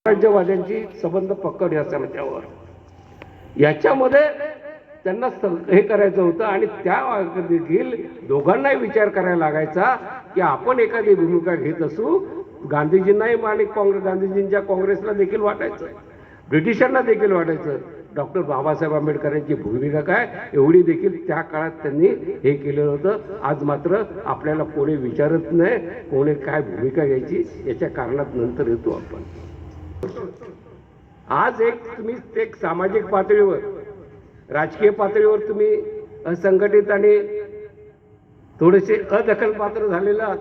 राज्यवाद्यांची संबंध पकड या समित्यावर याच्यामध्ये त्यांना हे करायचं होतं आणि त्या देखील दोघांनाही विचार करायला लागायचा की आपण एखादी भूमिका घेत असू. गांधीजींनाही आणि गांधीजींच्या काँग्रेसला देखील वाटायचं, ब्रिटिशांना देखील वाटायचं डॉक्टर बाबासाहेब आंबेडकरांची भूमिका काय, एवढी देखील त्या काळात त्यांनी हे केलेलं होतं. आज मात्र आपल्याला कोणी विचारत नाही कोणी काय भूमिका घ्यायची, याच्या कारणात नंतर येतो आपण. आज तुम्ही एक सामाजिक पातळीवर राजकीय पातळीवर तुम्ही असंघटित आणि थोडेसे अदखलपात्र झालेला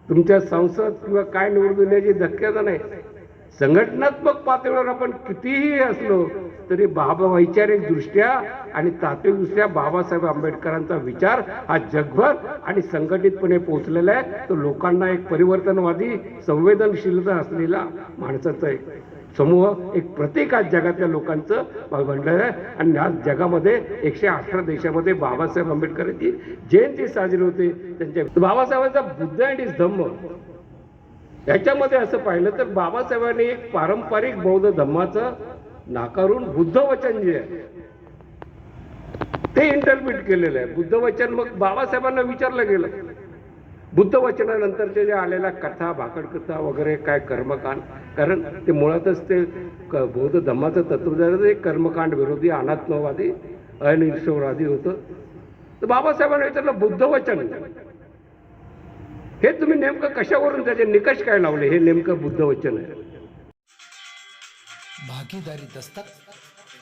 तुमच्या संसद किंवा काय निवडून धक्क्याचा नाही. संघटनात्मक पातळीवर आपण कितीही असलो तरी वैचारिक दृष्ट्या आणि तात्विकदृष्ट्या बाबासाहेब आंबेडकरांचा विचार हा जगभर आणि संघटितपणे पोहोचलेला आहे. तो लोकांना एक परिवर्तनवादी संवेदनशीलता असलेला माणसाचा एक समूह, एक प्रतीक आज जगातल्या लोकांचं बनलेलं आहे. आणि आज जगामध्ये 118 देशामध्ये बाबासाहेब आंबेडकरांची जयंती साजरी होते. त्यांच्या बाबासाहेबांचा बुद्ध अँड हिज धम्म याच्यामध्ये असं पाहिलं तर बाबासाहेबांनी एक पारंपरिक बौद्ध धम्माचं नाकारून बुद्ध वचन जे आहे ते इंटरप्रिट केलेलं आहे. बुद्ध वचन मग बाबासाहेबांना विचारलं गेलं, बुद्ध वचनानंतरच्या ज्या आलेल्या कथा, भाकडकथा वगैरे काय कर्मकांड, कारण ते मुळातच ते बौद्ध धम्माचं तत्वज्ञान एक कर्मकांड विरोधी अनात्मवादी अनिश्वरवादी होतं. तर बाबासाहेबांना विचारलं बुद्ध वचन हे तुम्ही नेमकं कशावरून त्याचे निकष काय लावले, हे नेमकं बुद्ध वचन आहे. भागीदारी दस्तक,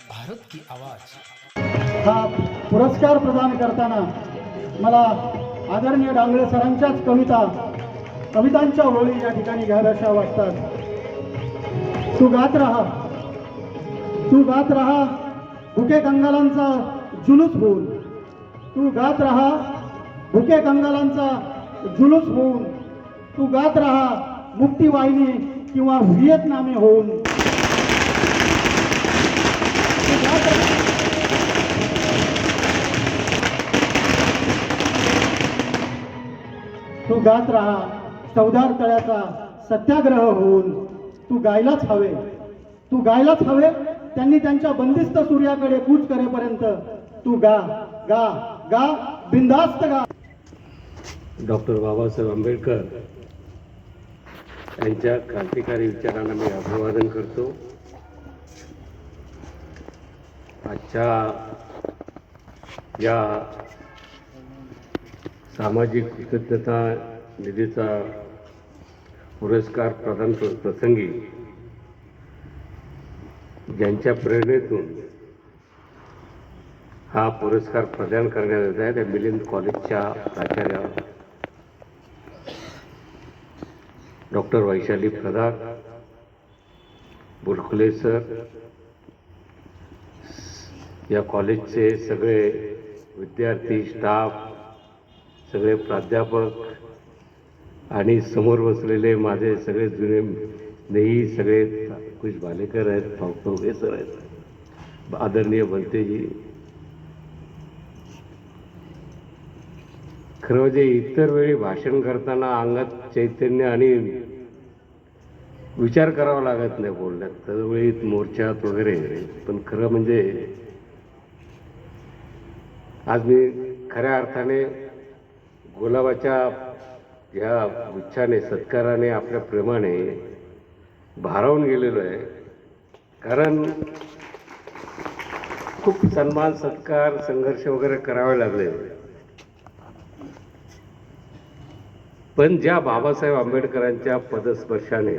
भारत की आवाज. हा पुरस्कार प्रदान करताना मला आदरणीय डांगळे सरांच्याच कवितांच्या ओळी या ठिकाणी घ्याव्याशा वाटतात. तू गात राहा भुके कंगालांचा जुलूस होऊन, तू गात राहा भुके कंगालांचा जुलूस होऊन, तू गात राहा मुक्तीवाहिनी किंवा व्हिएतनामी होऊन. तू गात राहा चौदार तळ्याचा सत्याग्रह होऊन. तू गायलाच हवे त्यांनी त्यांच्या बंदिस्त सूर्याकडे कूच करेपर्यंत तू गा गा गा बिंदास्त गा. डॉक्टर बाबासाहेब आंबेडकर यांच्या क्रांतिकारी विचारांना मी अभिवादन करतो. आजच्या या सामाजिक कृतज्ञता निधीचा पुरस्कार प्रदान प्रसंगी ज्यांच्या प्रेरणेतून हा पुरस्कार प्रदान करण्यात येत आहे त्या मिलिंद कॉलेजच्या प्राचार्या डॉक्टर वैशाली प्रधान, बुरखुले सर, या कॉलेजचे सगळे विद्यार्थी, स्टाफ, सगळे प्राध्यापक आणि समोर बसलेले माझे सगळे जुने नेही सगळे कुछ भालेकर आहेत, पावतोगे सर आहेत, आदरणीय भंतेजी. खरं म्हणजे इतर वेळी भाषण करताना अंगात चैतन्य आणि विचार करावा लागत नाही बोलण्यात, त्यावेळी मोर्चात वगैरे. पण खरं म्हणजे आज मी खऱ्या अर्थाने गुलाबाच्या ह्या गुच्छाने, सत्काराने, आपल्या प्रेमाने भारावून गेलेलो आहे. कारण खूप सन्मान, सत्कार, संघर्ष वगैरे करावे लागले. पण ज्या बाबासाहेब आंबेडकरांच्या पदस्पर्शाने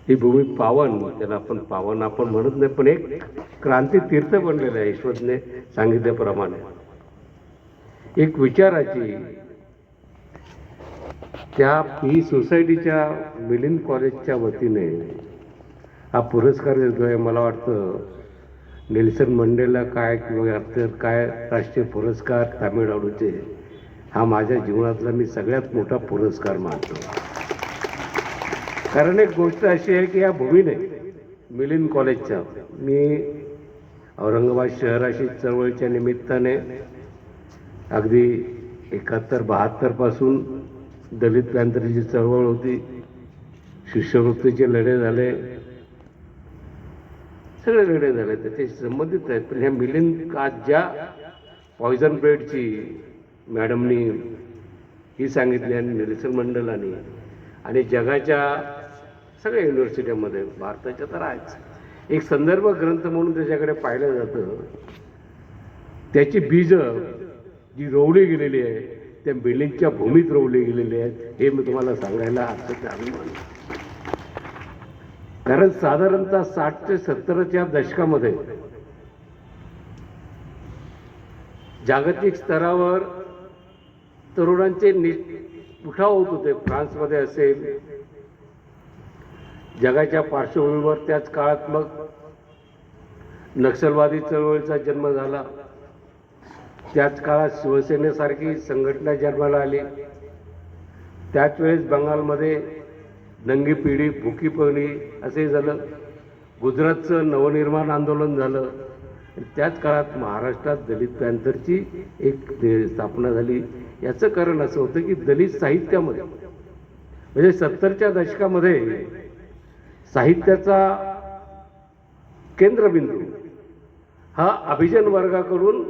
ही भूमी पावन, त्याला आपण पावन आपण म्हणत नाही, पण एक क्रांती तीर्थ बनलेलं आहे. ईश्वरने सांगितल्याप्रमाणे एक विचाराची त्या ही सोसायटीच्या मिलिंद कॉलेजच्या वतीने हा पुरस्कार देतोय. मला वाटतं नेल्सन मंडेला काय किंवा काय राष्ट्रीय पुरस्कार तामिळनाडूचे, हा माझ्या जीवनातला मी सगळ्यात मोठा पुरस्कार मानतो. कारण एक गोष्ट अशी आहे की या भूमीने मिलिंद कॉलेजच्या, मी औरंगाबाद शहराशी चळवळीच्या निमित्ताने अगदी 71-72 पासून दलित क्रांतीची चळवळ होती, शिष्यवृत्तीचे लढे झाले, सगळे लढे झाले त्याच्याशी संबंधित आहेत. पण ह्या मिलिंद आज ज्या पॉयझन ब्रेडची मॅडमनी ही सांगितली आणि नेल्सन मंडेलांनी आणि जगाच्या सगळ्या युनिव्हर्सिट्यांमध्ये, भारताच्या तर आहेच, एक संदर्भ ग्रंथ म्हणून त्याच्याकडे पाहिलं जातं. त्याची बीजं जी रोवली गेलेली आहे त्या मिलिंदच्या भूमीत रोवली गेलेली आहेत, हे मी तुम्हाला सांगायला अत्यंत अभिमान. कारण साधारणतः 60 ते 70च्या दशकामध्ये जागतिक स्तरावर तरुणांचे उठाव होत होते. फ्रान्समध्ये असेल, जगाच्या पार्श्वभूमीवर त्याच काळात मग नक्षलवादी चळवळीचा जन्म झाला. त्याच काळात शिवसेनेसारखी संघटना जन्माला आली. त्याच वेळेस बंगालमध्ये नंगी पिढी भुकी पडली असे झालं. गुजरातचं नवनिर्माण आंदोलन झालं. त्याच काळात महाराष्ट्रात दलित पॅन्थरची एक स्थापना झाली. याचं कारण असं होतं की दलित साहित्यामध्ये म्हणजे 70च्या दशकामध्ये साहित्याचा केंद्रबिंदू हा अभिजन वर्गाकडून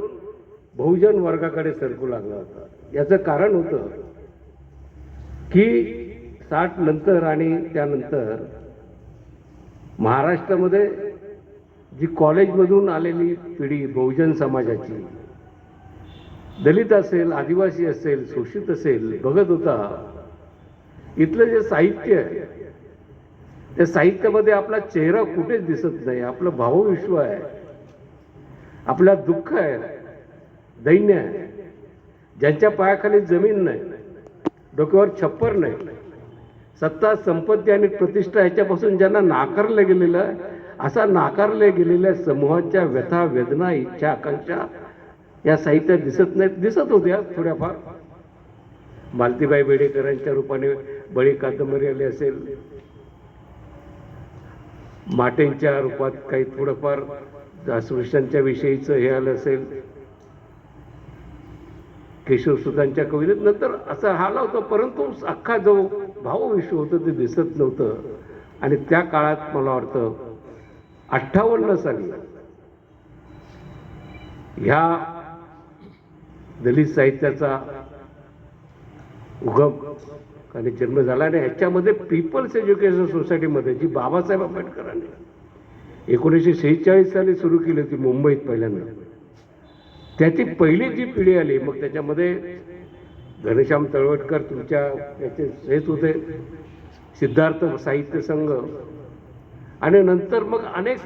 बहुजन वर्गाकडे सरकू लागला होता. याचं कारण होतं की 60 नंतर आणि त्यानंतर महाराष्ट्रामध्ये जी कॉलेजमधून आलेली पिढी बहुजन समाजाची, दलित असेल, आदिवासी असेल, शोषित असेल, बघत होता इथलं जे साहित्य आहे त्या साहित्यामध्ये आपला चेहरा कुठेच दिसत नाही. आपलं भावविश्व आहे, आपल्या दुःख आहे, दैन्य आहे, ज्यांच्या पायाखाली जमीन नाही, डोक्यावर छप्पर नाही, सत्ता, संपत्ती आणि प्रतिष्ठा ह्याच्यापासून ज्यांना नाकारलं गेलेलं आहे, असा नाकारले गेलेल्या समूहाच्या व्यथा, वेदना, इच्छा, आकांक्षा या साहित्यात दिसत नाहीत. दिसत होत्या थोड्याफार. मालतीबाई बेडेकरांच्या रूपाने बळी कादंबरी आली असेल, माटेंच्या रूपात काही थोडंफार अस्पृश्यांच्या विषयीचं हे आलं असेल, केशवसुतांच्या कवितेत नंतर असं आला होतं. परंतु अख्खा जो भावविश्व होतं ते दिसत नव्हतं. आणि त्या काळात मला वाटतं 58 साली ह्या दलित साहित्याचा उगम आणि जन्म झाला. आणि ह्याच्यामध्ये पीपल्स एज्युकेशन सोसायटीमध्ये जी बाबासाहेब आंबेडकरांनी 1946 साली सुरू केली होती मुंबईत पहिल्यांदा, त्याची पहिली जी पिढी आली, मग त्याच्यामध्ये घनश्याम तळवटकर तुमच्या याचे हेच होते, सिद्धार्थ साहित्य संघ, आणि नंतर मग अनेक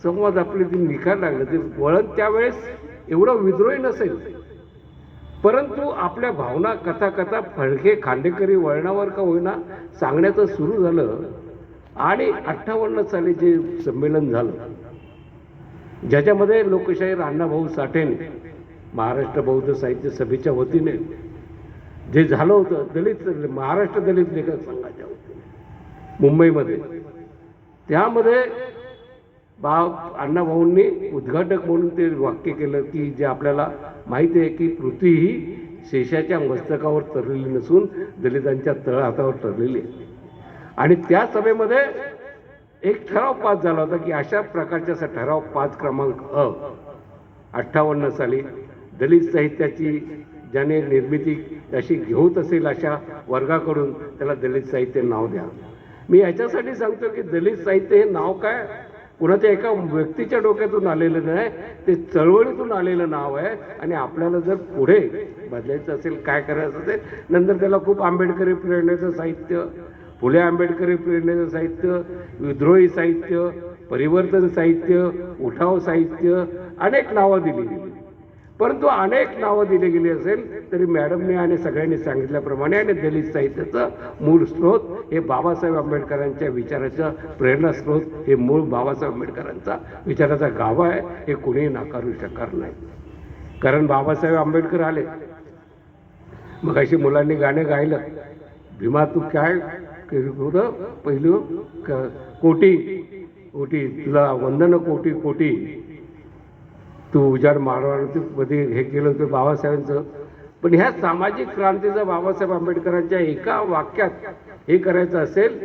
संवाद आपले ते निखार लागले. ते वळण त्यावेळेस एवढं विद्रोही नसेल, परंतु आपल्या भावना कथा फडके खांडेकरी वळणावर का होईना सांगण्याचं सुरू झालं. आणि 58 साली जे संमेलन झालं, ज्याच्यामध्ये लोकशाहीर अण्णाभाऊ साठेने महाराष्ट्र बौद्ध साहित्य सभेच्या वतीने जे झालं होतं, दलित महाराष्ट्र दलित लेखक संघाच्या वतीने मुंबईमध्ये, त्यामध्ये अण्णाभाऊंनी उद्घाटक म्हणून ते वाक्य केलं की जे आपल्याला माहिती आहे की पृथ्वी ही शेषाच्या मस्तकावर तरलेली नसून दलितांच्या तळहातावर तरलेली आहे. आणि त्या सभेमध्ये एक ठराव पास झाला होता की अशा प्रकारचा ठराव 5 क्रमांक 58 साली दलित साहित्याची ज्याने निर्मिती अशी घेऊत असेल अशा वर्गाकडून त्याला दलित साहित्य नाव द्या. मी याच्यासाठी सांगतो की दलित साहित्य हे नाव काय कुणाच्या एका व्यक्तीच्या डोक्यातून आलेलं नाही, ते चळवळीतून आलेलं नाव आहे. आणि आपल्याला जर पुढे बदलायचं असेल, काय करायचं असेल, नंतर त्याला खूप आंबेडकरी प्रेरणेचं साहित्य, फुले आंबेडकरी प्रेरणेचं साहित्य, विद्रोही साहित्य, परिवर्तन साहित्य, उठाव साहित्य, अनेक नावं दिली गेली. परंतु अनेक नावं दिली गेली असेल तरी मॅडमने आणि सगळ्यांनी सांगितल्याप्रमाणे आणि दलित साहित्याचं मूळ स्रोत हे बाबासाहेब आंबेडकरांच्या विचाराचं प्रेरणास्रोत हे मूळ बाबासाहेब आंबेडकरांचा विचाराचा गाभा आहे, हे कोणीही नाकारू शकणार नाही. कारण बाबासाहेब आंबेडकर आले, मग अशी मुलांनी गाणं गायलं, भीमा तू काय होतं पहिलं कोटी कोटी तुला वंदन कोटी कोटी, तू उजाड मारवाडीमध्ये हे केलं होतं बाबासाहेबांचं. पण ह्या सामाजिक क्रांतीचा बाबासाहेब आंबेडकरांच्या एका वाक्यात हे करायचं असेल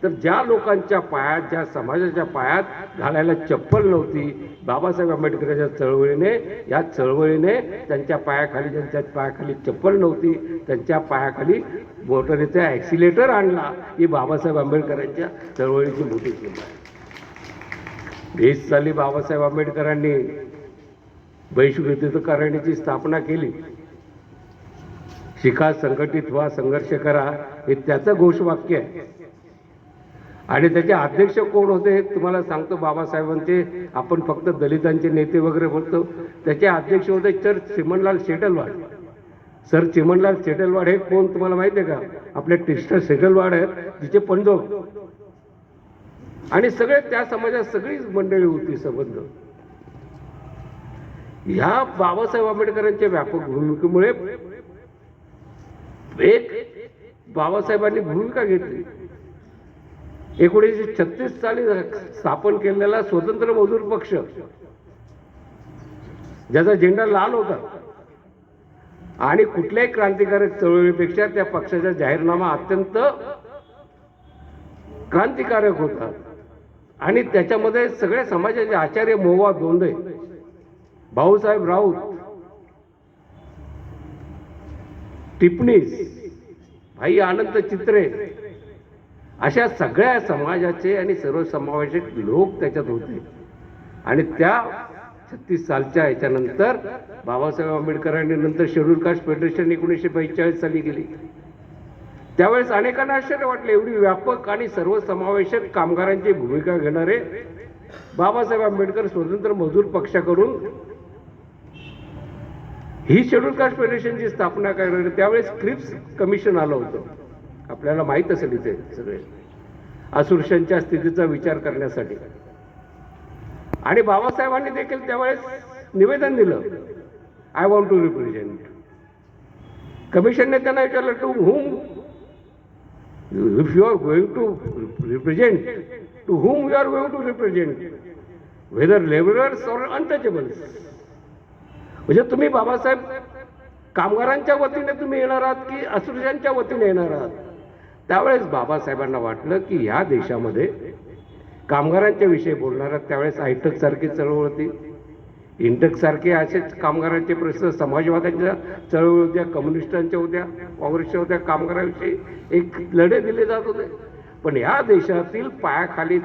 तर ज्या लोकांच्या पायात, ज्या समाजाच्या पायात घालायला चप्पल नव्हती, बाबासाहेब आंबेडकरांच्या चळवळीने, या चळवळीने त्यांच्या पायाखाली चप्पल नव्हती, त्यांच्या पायाखाली मोटरीचा ॲक्सिलेटर आणला. ही बाबासाहेब आंबेडकरांच्या चळवळीची मोठी किंमत आहे. 20 साली बाबासाहेब आंबेडकरांनी बहिष्कृतिकारण्याची स्थापना केली. शिका, संघटित व्हा, संघर्ष करा, हे त्याचं घोषवाक्य आहे. आणि त्याचे अध्यक्ष कोण होते तुम्हाला सांगतो. बाबासाहेबांचे आपण फक्त दलितांचे नेते वगैरे बोलतो, त्याचे अध्यक्ष होते सर चिमणलाल सेटलवाड. सर चिमणलाल सेटलवाड हे कोण तुम्हाला माहिती आहे का? आपले टिस्टर सेटलवाड आहेत, तिचे पंजोब. आणि सगळे त्या समाजात सगळीच मंडळी होती संबंध. ह्या बाबासाहेब आंबेडकरांच्या व्यापक भूमिकेमुळे एक बाबासाहेबांनी भूमिका घेतली. 1936 साली स्थापन केलेला स्वतंत्र मजूर पक्ष, ज्याचा झेंडा लाल होता आणि कुठल्याही क्रांतिकारक चळवळीपेक्षा त्या पक्षाचा जाहीरनामा अत्यंत क्रांतिकारक होता. आणि त्याच्यामध्ये सगळ्या समाजाचे आचार्य मोवा दोंडे, भाऊसाहेब राऊत, टिपणीस, भाई आनंद चित्रे, अशा सगळ्या समाजाचे आणि सर्वसमावेशक लोक त्याच्यात होते. आणि त्या 36 सालच्या याच्यानंतर बाबासाहेब आंबेडकरांनी नंतर शेड्यूल कास्ट फेडरेशन 1942 साली गेली. त्यावेळेस अनेकांना आश्चर्य वाटले, एवढी व्यापक आणि सर्वसमावेशक कामगारांची भूमिका घेणारे बाबासाहेब आंबेडकर स्वतंत्र मजूर पक्षाकडून ही शेड्यूल कास्ट फेडरेशनची स्थापना करणारे. त्यावेळेस क्रिप्स कमिशन आलं होतं, आपल्याला माहीत असेल इथे सगळे, अस्पृश्यांच्या स्थितीचा विचार करण्यासाठी. आणि बाबासाहेबांनी देखील त्यावेळेस निवेदन दिलं, आय वॉन्ट टू रिप्रेझेंट. कमिशनने त्यांना विचारलं, to whom if you are going to represent, to whom you are going to represent, whether laborers or untouchables. म्हणजे तुम्ही बाबासाहेब कामगारांच्या वतीने तुम्ही येणार आहात की अस्पृश्यांच्या वतीने येणार आहात? त्यावेळेस बाबासाहेबांना वाटलं की ह्या देशामध्ये कामगारांच्या विषयी बोलणारा, त्यावेळेस आयटक सारखी चळवळ होती, इंटक सारखे असेच कामगारांचे प्रश्न, समाजवाद्यांच्या चळवळ होत्या, कम्युनिस्टांच्या होत्या, काँग्रेसच्या होत्या, कामगारांविषयी एक लढे दिले जात होते. पण या देशातील पायाखाली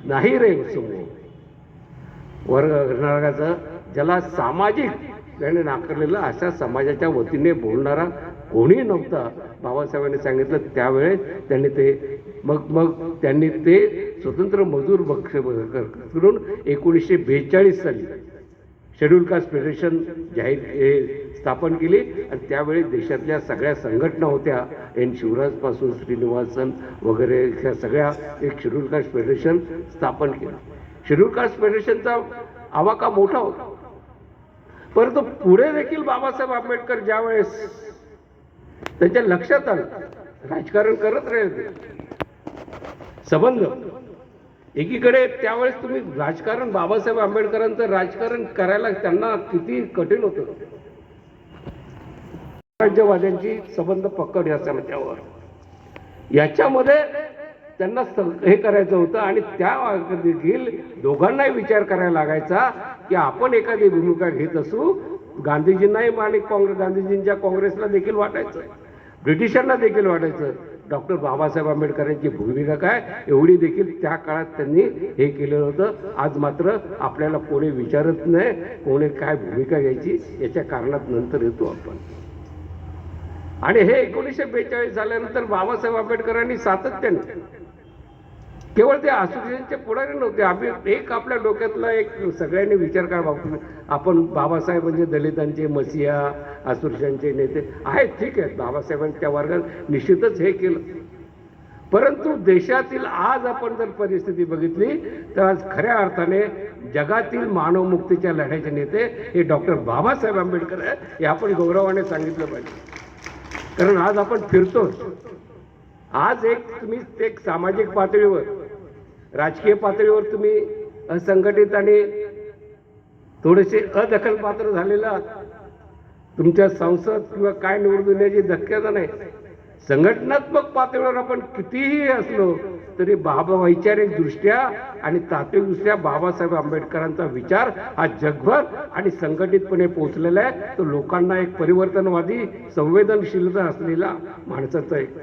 नाही रे समूह वर्गाचं, ज्याला सामाजिक त्याने नाकारलेलं, अशा समाजाच्या वतीने बोलणारा कोणी नव्हता. बाबासाहेबांनी सांगितलं त्यावेळेस त्यांनी ते मग त्यांनी ते स्वतंत्र मजूर पक्ष करून 1942 साली शेड्यूल कास्ट फेडरेशन स्थापन केली. आणि त्यावेळी देशातल्या सगळ्या संघटना होत्या, एन शिवराजपासून श्रीनिवासन वगैरे, ह्या सगळ्या एक शेड्यूल कास्ट फेडरेशन स्थापन केलं. शेड्यूल कास्ट फेडरेशनचा आवाका मोठा होता, परंतु पुढे देखील बाबासाहेब आंबेडकर ज्यावेळेस त्यांच्या लक्षात आलं, राजकारण करत राहिले संबंध. एकीकडे त्यावेळेस तुम्ही राजकारण, बाबासाहेब आंबेडकरांचं राजकारण करायला त्यांना किती कठीण होतं. राज्यवाद्यांची संबंध पकड या समाजावर, याच्यामध्ये त्यांना हे करायचं होतं. आणि त्या देखील दोघांनाही विचार करायला लागायचा की आपण एखादी भूमिका घेत असू. गांधीजींनाही आणि गांधीजींच्या काँग्रेसला देखील वाटायचं, ब्रिटिशांना देखील वाटायचं डॉक्टर बाबासाहेब आंबेडकरांची भूमिका काय, एवढी देखील त्या काळात त्यांनी हे केलेलं होतं. आज मात्र आपल्याला कोणी विचारत नाही कोणी काय भूमिका घ्यायची, याच्या कारणात नंतर येतो आपण. आणि हे 1942 झाल्यानंतर बाबासाहेब आंबेडकरांनी सातत्याने, केवळ ते अस्पृश्यांचे पुढारी नव्हते, आम्ही एक आपल्या डोक्यातला एक सगळ्यांनी विचार करा, आपण बाबासाहेब म्हणजे दलितांचे मसिहा, अस्पृश्यांचे नेते आहेत, ठीक आहे, बाबासाहेबांच्या वर्गात निश्चितच हे केलं. परंतु देशातील आज आपण जर परिस्थिती बघितली तर आज खऱ्या अर्थाने जगातील मानवमुक्तीच्या लढ्याचे नेते हे डॉक्टर बाबासाहेब आंबेडकर आहेत, हे आपण गौरवाने सांगितलं पाहिजे. कारण आज आपण फिरतो, आज तुम्ही एक सामाजिक पातळीवर, राजकीय पातळीवर तुम्ही असंघटित आणि थोडेसे अदखलपात्र झालेला, तुमच्या संसद किंवा काय निवडून येण्याची धक्क्याचा नाही. संघटनात्मक पातळीवर आपण कितीही असलो तरी वैचारिक दृष्ट्या आणि तात्विकदृष्ट्या बाबासाहेब आंबेडकरांचा विचार हा जगभर आणि संघटितपणे पोहोचलेला आहे. तो लोकांना एक परिवर्तनवादी संवेदनशीलता असलेला माणसाचा एक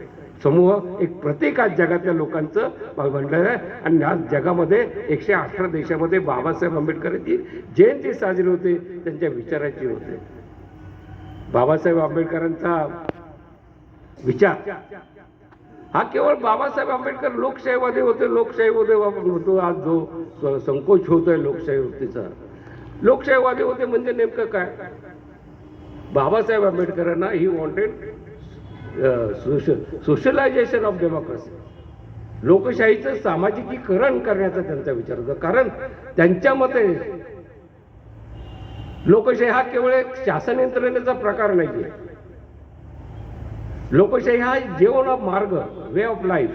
समूह, एक प्रतीक आज जगातल्या लोकांचं बनलेलं आहे. आणि आज जगामध्ये 118 देशामध्ये बाबासाहेब आंबेडकरांची जयंती साजरी होते, त्यांच्या विचाराची होते. बाबासाहेब आंबेडकरांचा विचार हा केवळ बाबासाहेब आंबेडकर लोकशाहीवादी होते, लोकशाहीवादी होतो. आज जो संकोच होतोय लोकशाही वृत्तीचा, लोकशाहीवादी होते म्हणजे नेमकं काय? बाबासाहेब आंबेडकरांना he wanted socialisation of democracy, लोकशाहीचं सामाजिकीकरण करण्याचा त्यांचा विचार होता. कारण त्यांच्या मते लोकशाही हा केवळ एक शासन यंत्रणेचा प्रकार नाहीये. लोकशाही हा जीवन ऑफ मार्ग, वे ऑफ लाईफ.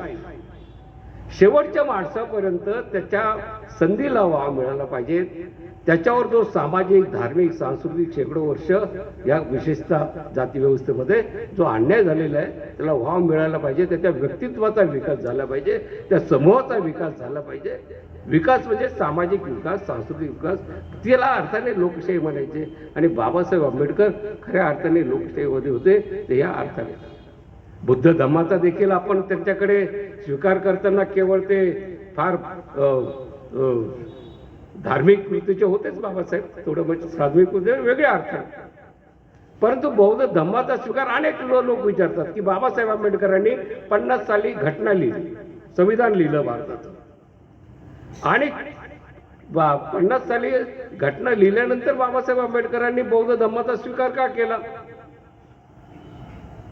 शेवटच्या माणसापर्यंत त्याच्या संधीला वाव मिळाला पाहिजे. त्याच्यावर जो सामाजिक, धार्मिक, सांस्कृतिक शेकडो वर्ष या विशेषतः जातीव्यवस्थेमध्ये जो अन्याय झालेला आहे त्याला वाव मिळाला पाहिजे. त्याच्या व्यक्तित्वाचा विकास झाला पाहिजे, त्या समूहाचा विकास झाला पाहिजे. विकास म्हणजे सामाजिक विकास, सांस्कृतिक विकास, त्याला अर्थाने लोकशाही म्हणायचे. आणि बाबासाहेब आंबेडकर खऱ्या अर्थाने लोकशाहीवादी होते. ते या अर्थाने बुद्ध धम्माचा देखील आपण त्यांच्याकडे स्वीकार करताना केवळ ते फार धार्मिक वृत्तीचे होतेच बाबासाहेब, थोडं म्हणजे साधविक होते वेगळ्या अर्थाने. परंतु बौद्ध धम्माचा स्वीकार अनेक लोक विचारतात की बाबासाहेब आंबेडकरांनी 50 साली घटना लिहिली, संविधान लिहिलं भारताचं, आणि 50 साली घटना लिहिल्यानंतर बाबासाहेब आंबेडकरांनी बौद्ध धम्माचा स्वीकार का केला?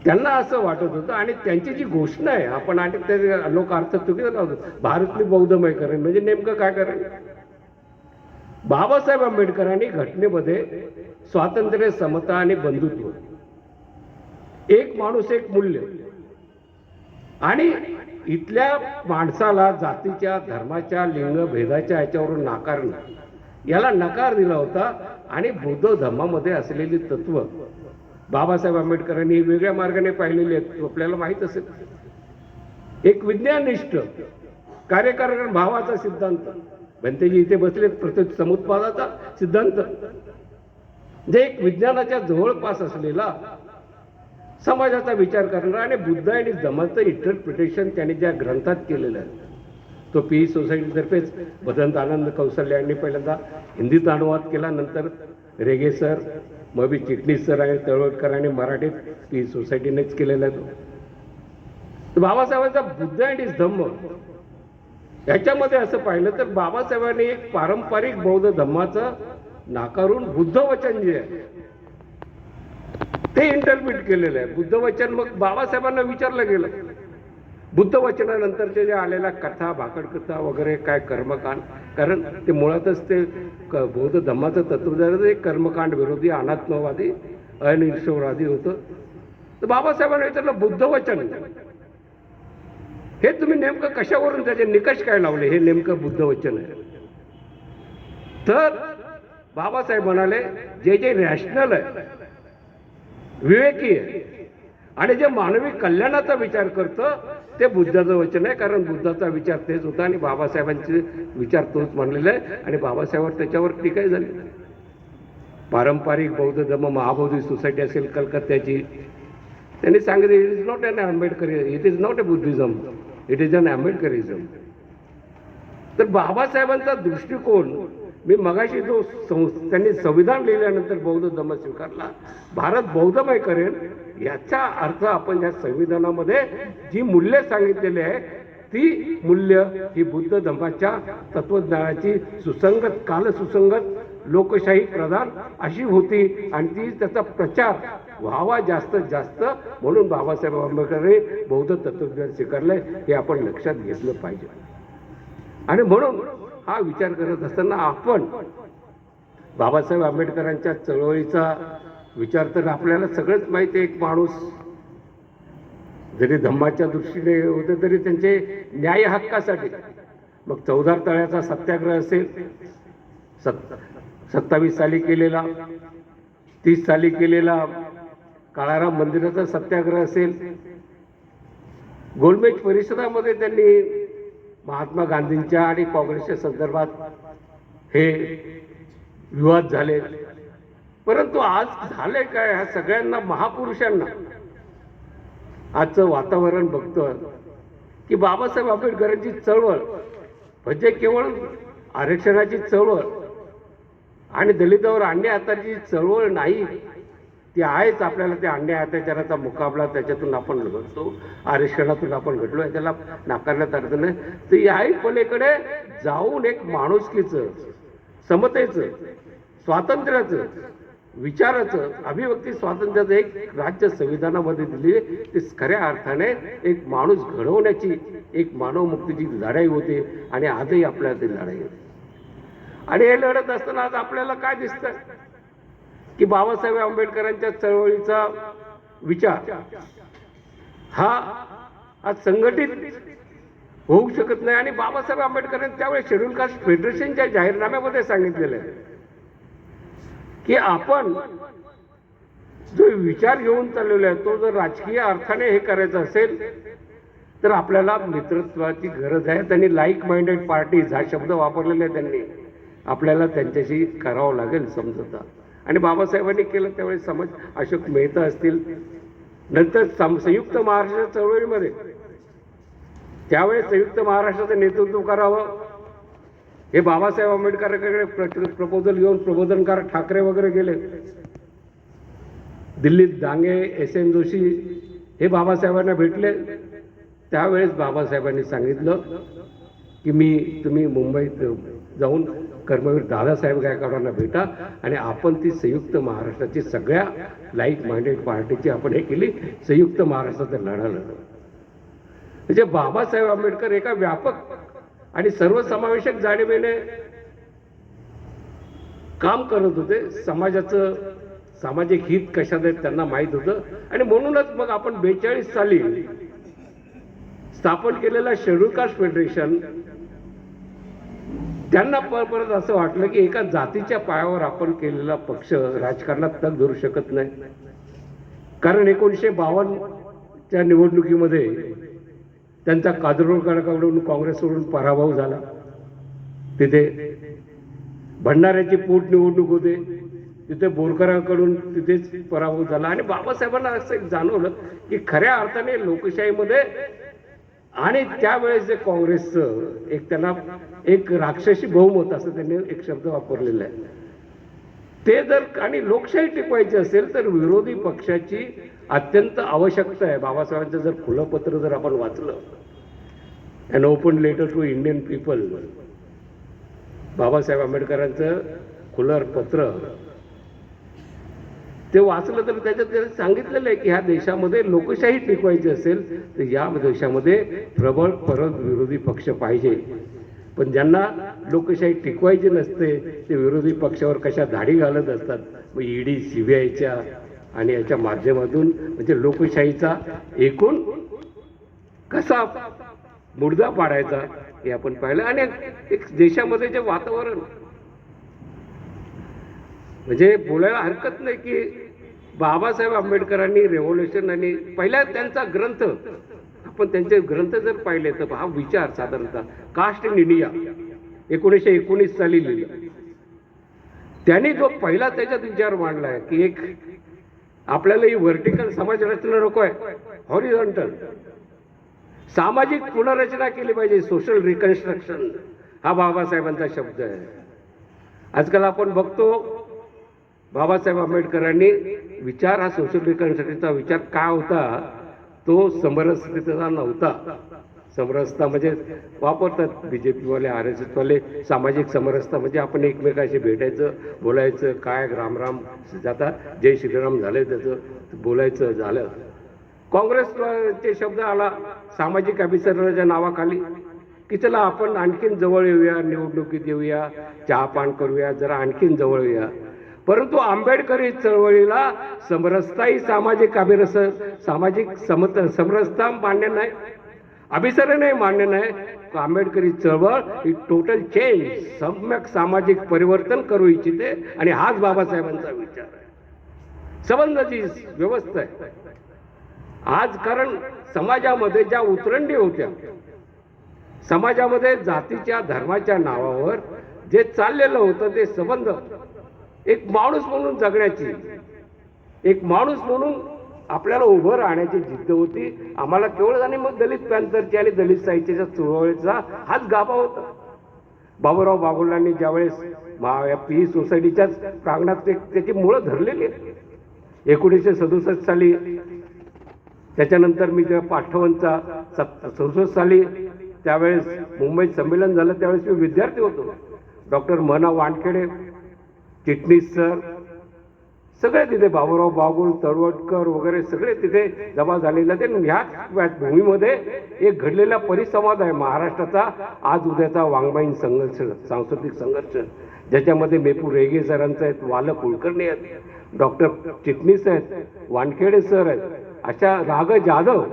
त्यांना असं वाटत होतं. आणि त्यांची जी घोषणा आहे, आपण आणि ते लोक अर्थ चुकीचं लावतो, भारतली बौद्धमय करेन, म्हणजे नेमकं काय करेन? बाबासाहेब आंबेडकरांनी घटनेमध्ये स्वातंत्र्य, समता आणि बंधुत्व, एक माणूस एक मूल्य, आणि इथल्या माणसाला जातीच्या, धर्माच्या, लिंग भेदाच्या याच्यावरून नाकारणं, याला नकार दिला होता. आणि बौद्ध धर्मामध्ये असलेली तत्व बाबासाहेब आंबेडकरांनी वेगळ्या मार्गाने पाहिलेली आहेत, आपल्याला माहित असेल. एक विज्ञाननिष्ठ कार्यकारण भावाचा सिद्धांत, भंतेजी इथे बसले, प्रत्येक समुत्पादाचा सिद्धांत, जे एक विज्ञानाच्या जवळपास असलेला समाजाचा विचार करणारा. आणि बुद्ध आणि धम्माचं इंटरप्रिटेशन त्यांनी ज्या ग्रंथात केलेलं आहे तो पी सोसायटीतर्फेच भदंत आनंद कौशल्य यांनी पहिल्यांदा हिंदीत अनुवाद केला, नंतर रेगे सर, मग चिटणीस सर आणि तळवटकर आणि मराठीत पी सोसायटीनेच केलेला आहे तो. बाबासाहेबांचा बुद्ध आणि धम्म याच्यामध्ये असं पाहिलं तर बाबासाहेबांनी एक पारंपरिक बौद्ध धम्माचं नाकारून बुद्ध वचन जे आहे ते इंटरप्रिट केलेलं आहे. बुद्ध वचन मग बाबासाहेबांना विचारलं गेलं, बुद्ध वचनानंतरच्या ज्या आलेल्या कथा, भाकडकथा वगैरे, काय कर्मकांड, कारण ते मुळातच ते बौद्ध धम्माचं तत्वज्ञान एक कर्मकांड विरोधी, अनात्मवादी, अनिश्वरवादी होतं. तर बाबासाहेबांना विचारलं बुद्ध वचन हे तुम्ही नेमकं कशावरून, त्याचे निकष काय लावले, हे नेमकं बुद्ध वचन आहे? तर बाबासाहेब म्हणाले जे जे रॅशनल आहे, विवेकी आहे, आणि जे मानवी कल्याणाचा विचार करतं ते बुद्धाचं वचन आहे. कारण बुद्धाचा विचार तेच होता आणि बाबासाहेबांचे विचार तोच मानलेला आहे. आणि बाबासाहेबांवर त्याच्यावर टीकाही झाली. पारंपरिक बौद्ध धर्म, महाबोधी सोसायटी असेल कलकत्त्याची, त्यांनी सांगितलं it is not an Ambedkari, it is not a Buddhism, it is an Ambedkarism. तर बाबासाहेबांचा दृष्टिकोन, मी मगाशी जो त्यांनी संविधान लिहिल्यानंतर बौद्ध धर्म स्वीकारला, भारत बौद्धमय करेल, याचा अर्थ आपण या संविधानामध्ये जी मूल्ये सांगितलेली आहे ती मूल्य ही बुद्ध धर्माच्या तत्वज्ञानाची सुसंगत, कालसुसंगत, लोकशाही प्रधान अशी होती. आणि ती त्याचा प्रचार व्हावा जास्तीत जास्त, म्हणून बाबासाहेब आंबेडकरांनी बौद्ध तत्वज्ञान स्वीकारलंय, हे आपण लक्षात घेतलं पाहिजे. आणि म्हणून हा विचार करत असताना आपण बाबासाहेब आंबेडकरांच्या चळवळीचा विचार, तर आपल्याला सगळंच माहिती आहे. एक माणूस जरी धम्माच्या दृष्टीने होते तरी त्यांचे न्याय हक्कासाठी, मग चौदार तळ्याचा सत्याग्रह असेल 27 साली केलेला, 30 साली केलेला काळाराम मंदिराचा सत्याग्रह असेल, गोलमेज परिषदामध्ये त्यांनी महात्मा गांधींच्या आणि काँग्रेसच्या संदर्भात हे विवाद झाले. परंतु आज झाले काय, ह्या सगळ्यांना महापुरुषांना आजचं वातावरण बघतोय की बाबासाहेब आंबेडकरांची चळवळ म्हणजे केवळ आरक्षणाची चळवळ आणि दलितांवर अन्याय अत्याचाराची चळवळ नाही, ती आहेच. आपल्याला त्या अन्याय अत्याचाराचा मुकाबला त्याच्यातून आपण घडतो, आरक्षणातून आपण घडलो, त्याला नाकारण्यात अर्थ नाही. तर याही पलीकडे जाऊन एक माणुसकीचं, समतेचं, स्वातंत्र्याचं, विचाराचं, अभिव्यक्ती स्वातंत्र्याचं एक राज्य संविधानामध्ये दिली. ती खऱ्या अर्थाने एक माणूस घडवण्याची, एक मानवमुक्तीची लढाई होती आणि आजही आपल्याला ती लढाई होती. आणि हे लढत असताना आज आपल्याला काय दिसतं की बाबासाहेब आंबेडकरांच्या चळवळीचा विचार हा आज संघटित होऊ शकत नाही. आणि बाबासाहेब आंबेडकरांनी त्यावेळेस शेड्यूल कास्ट फेडरेशनच्या जाहीरनाम्यामध्ये सांगितलेलं आहे की आपण जो विचार घेऊन चाललेला आहे तो जर राजकीय अर्थाने हे करायचं असेल तर आपल्याला मित्रत्वाची गरज आहे. त्यांनी लाईक माइंडेड पार्टीज हा शब्द वापरलेला आहे. त्यांनी आपल्याला त्यांच्याशी करावं लागेल समजता. आणि बाबासाहेबांनी केलं त्यावेळेस समाज अशोक मेहता असतील, नंतर संयुक्त महाराष्ट्र चळवळीमध्ये त्यावेळेस संयुक्त महाराष्ट्राचं नेतृत्व करावं हे बाबासाहेब आंबेडकरांकडे प्रपोजल घेऊन प्रबोधनकार ठाकरे वगैरे गेले. दिल्लीत डांगे, एस.एन. जोशी हे बाबासाहेबांना भेटले. त्यावेळेस बाबासाहेबांनी सांगितलं की तुम्ही मुंबईत जाऊन कर्मवीर दादासाहेब गायकवाडांना भेटा आणि आपण ती संयुक्त महाराष्ट्राची सगळ्या लाईक माइंडेड पार्टीची आपण हे केली, संयुक्त महाराष्ट्राचा लढा लढवला. म्हणजे बाबासाहेब आंबेडकर एका व्यापक आणि सर्वसमावेशक जाणीवेने काम करत होते. समाजाचं सामाजिक हित कशात आहे त्यांना माहीत होतं. आणि म्हणूनच मग आपण 42 साली स्थापन केलेला शेड्यूल कास्ट फेडरेशन, त्यांना परत असं वाटलं की एका जातीच्या पायावर आपण केलेला पक्ष राजकारणात तग धरू शकत नाही. कारण 1952च्या निवडणुकीमध्ये त्यांचा कादरोळकरांकडून काँग्रेसकडून पराभव झाला. तिथे भंडाऱ्याची पोटनिवडणूक होते, तिथे बोरकरांकडून तिथेच पराभव झाला. आणि बाबासाहेबांना असं एक जाणवलं की खऱ्या अर्थाने लोकशाहीमध्ये आणि त्यावेळेस जे काँग्रेसचं एक त्यांना एक राक्षसी बहुमत असं त्यांनी एक शब्द वापरलेला आहे, ते जर आणि लोकशाही टिकवायची असेल तर विरोधी पक्षाची अत्यंत आवश्यकता आहे. बाबासाहेबांचं जर खुलं पत्र जर आपण वाचलं, an open letter to Indian people, Babasaheb आंबेडकरांचं खुलं पत्र ते वाचलं तर त्याच्यात त्याने सांगितलेलं आहे की ह्या देशामध्ये लोकशाही टिकवायची असेल तर या देशामध्ये प्रबळ परत विरोधी पक्ष पाहिजे. पण ज्यांना लोकशाही टिकवायची नसते ते विरोधी पक्षावर कशा धाडी घालत असतात. मग ईडी, सीबीआयच्या आणि याच्या माध्यमातून म्हणजे लोकशाहीचा एकूण कसा मुर्दा पाडायचा हे आपण पाहिलं. आणि एक देशामध्ये जे वातावरण म्हणजे बोलायला हरकत नाही की बाबासाहेब आंबेडकरांनी रेव्होल्युशन आणि पहिला त्यांचा ग्रंथ, आपण त्यांचे ग्रंथ जर पाहिले तर हा विचार साधारणतः कास्ट इन इंडिया 1919 साली लिहिला. त्यांनी जो पहिला त्याच्यात विचार मांडला आहे की एक आपल्याला ही व्हर्टिकल समाज रचना नको आहे, हॉरिझॉन्टल सामाजिक पुनर्रचना केली पाहिजे, सोशल रिकन्स्ट्रक्शन हा बाबासाहेबांचा शब्द आहे. आजकाल आपण बघतो बाबासाहेब आंबेडकरांनी विचार हा सोशल रिकन्स्ट्रक्शनचा विचार काय होता, तो समरसतेचा नव्हता. समरसता म्हणजे वापरतात बीजेपीवाले, RSSवाले सामाजिक समरसता म्हणजे आपण एकमेकाशी भेटायचं, बोलायचं, काय रामराम जाता जय श्रीराम झालं त्याचं बोलायचं झालं. काँग्रेसचे शब्द आला सामाजिक अभिसरणाच्या नावाखाली की चला आपण आणखीन जवळ येऊया, निवडणुकीत येऊया, चहापान करूया, जरा आणखीन जवळ येऊया. परंतु आंबेडकरी चळवळीला समरसताही सामाजिक समरसता मान्य नाही, अभिसरणही मान्य नाही. आंबेडकरी चळवळ ही टोटल चेंज, सम्यक सामाजिक परिवर्तन करू इच्छिते आणि हाच बाबासाहेबांचा विचार आहे. संबंधाची व्यवस्था आहे. आज कारण समाजामध्ये ज्या उतरंडी होत्या, समाजामध्ये जातीच्या धर्माच्या नावावर जे चाललेलं होतं ते संबंध एक माणूस म्हणून जगण्याची, एक माणूस म्हणून आपल्याला उभं राहण्याची जिद्द होती आम्हाला केवळ. आणि मग दलित पॅंथरची आणि दलित साहित्याच्या चळवळीचा हाच गाभा होता. बाबूराव बागुलांनी ज्यावेळेस पी सोसायटीच्याच प्रांगणात त्याची मुळं धरलेली आहेत. 1967 साली, त्याच्यानंतर मी जेव्हा पाठवणचा 67 साली त्यावेळेस मुंबईत संमेलन झालं, त्यावेळेस मी विद्यार्थी होतो. डॉक्टर मना वानखेडे, चिटणीस सर सगळे तिथे, बाबूराव बागुल, तळवटकर वगैरे सगळे तिथे जमा झालेले ते. ह्याच भूमीमध्ये एक घडलेला परिसंवाद आहे महाराष्ट्राचा आज उद्याचा वाङ्मयीन संघर्ष, सांस्कृतिक संघर्ष, ज्याच्यामध्ये मेपू रेगे सरांचं आहेत, वाल कुलकर्णी आहेत, डॉक्टर चिटणीस आहेत, वानखेडे सर आहेत, अशा राग जाधव.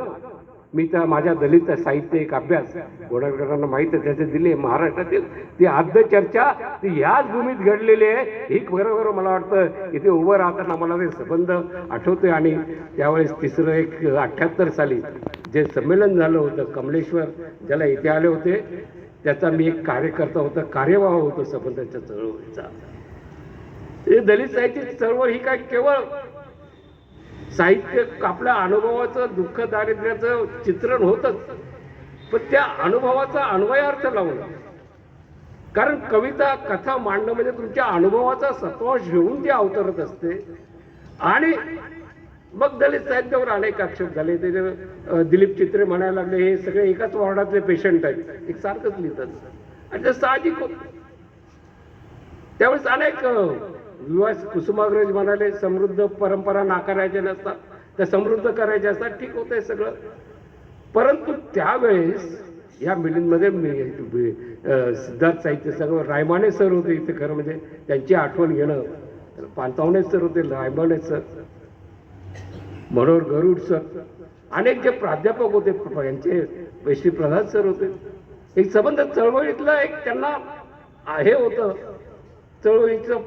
मी तर माझ्या दलित साहित्य एक अभ्यास गोडकरांना माहीत आहे त्याचे दिले महाराष्ट्रातील, ती आद्य चर्चा ती ह्याच भूमीत घडलेली आहे. ही बरोबर मला वाटतं इथे उभं राहताना मला ते संबंध आठवतोय. आणि त्यावेळेस तिसरं एक 78 साली जे संमेलन झालं होतं कमलेश्वर, ज्याला इथे आले होते, त्याचा मी एक कार्यकर्ता होता, कार्यवाह होतो संबंधाच्या चळवळीचा. दलित साहित्य चळवळ ही काय केवळ साहित्य आपल्या अनुभवाचं, दुःख दारिद्र्याचं चित्रण होतच, पण त्या अनुभवाचा अन्वयार्थ लावणं. कारण कविता, कथा मांडणं म्हणजे तुमच्या अनुभवाचा सत्वांश घेऊन ती अवतरत असते. आणि मग दलित साहित्यावर अनेक आक्षेप झाले. ते दिलीप चित्रे म्हणायला लागले हे सगळे एकाच वॉर्डातले पेशंट आहेत, एक सारखंच लिहितात. आणि ते साहजिक होत. त्यावेळेस अनेक कुसुमाग्रज म्हणाले समृद्ध परंपरा नाकारायच्या नसतात, त्या समृद्ध करायच्या असतात. ठीक होतंय सगळं, परंतु त्यावेळेस या मिलिंदमध्ये सिद्धार्थ साहित्य संघ रायमाने सर होते इथे. खरं म्हणजे त्यांची आठवण घेणं, पानतावणे सर होते, रायमाने सर, मनोहर गरुड सर, अनेक जे प्राध्यापक होते यांचे, वैश्री प्रसाद सर होते. एक संबंध चळवळीतलं एक त्यांना हे होतं, चळवळीचं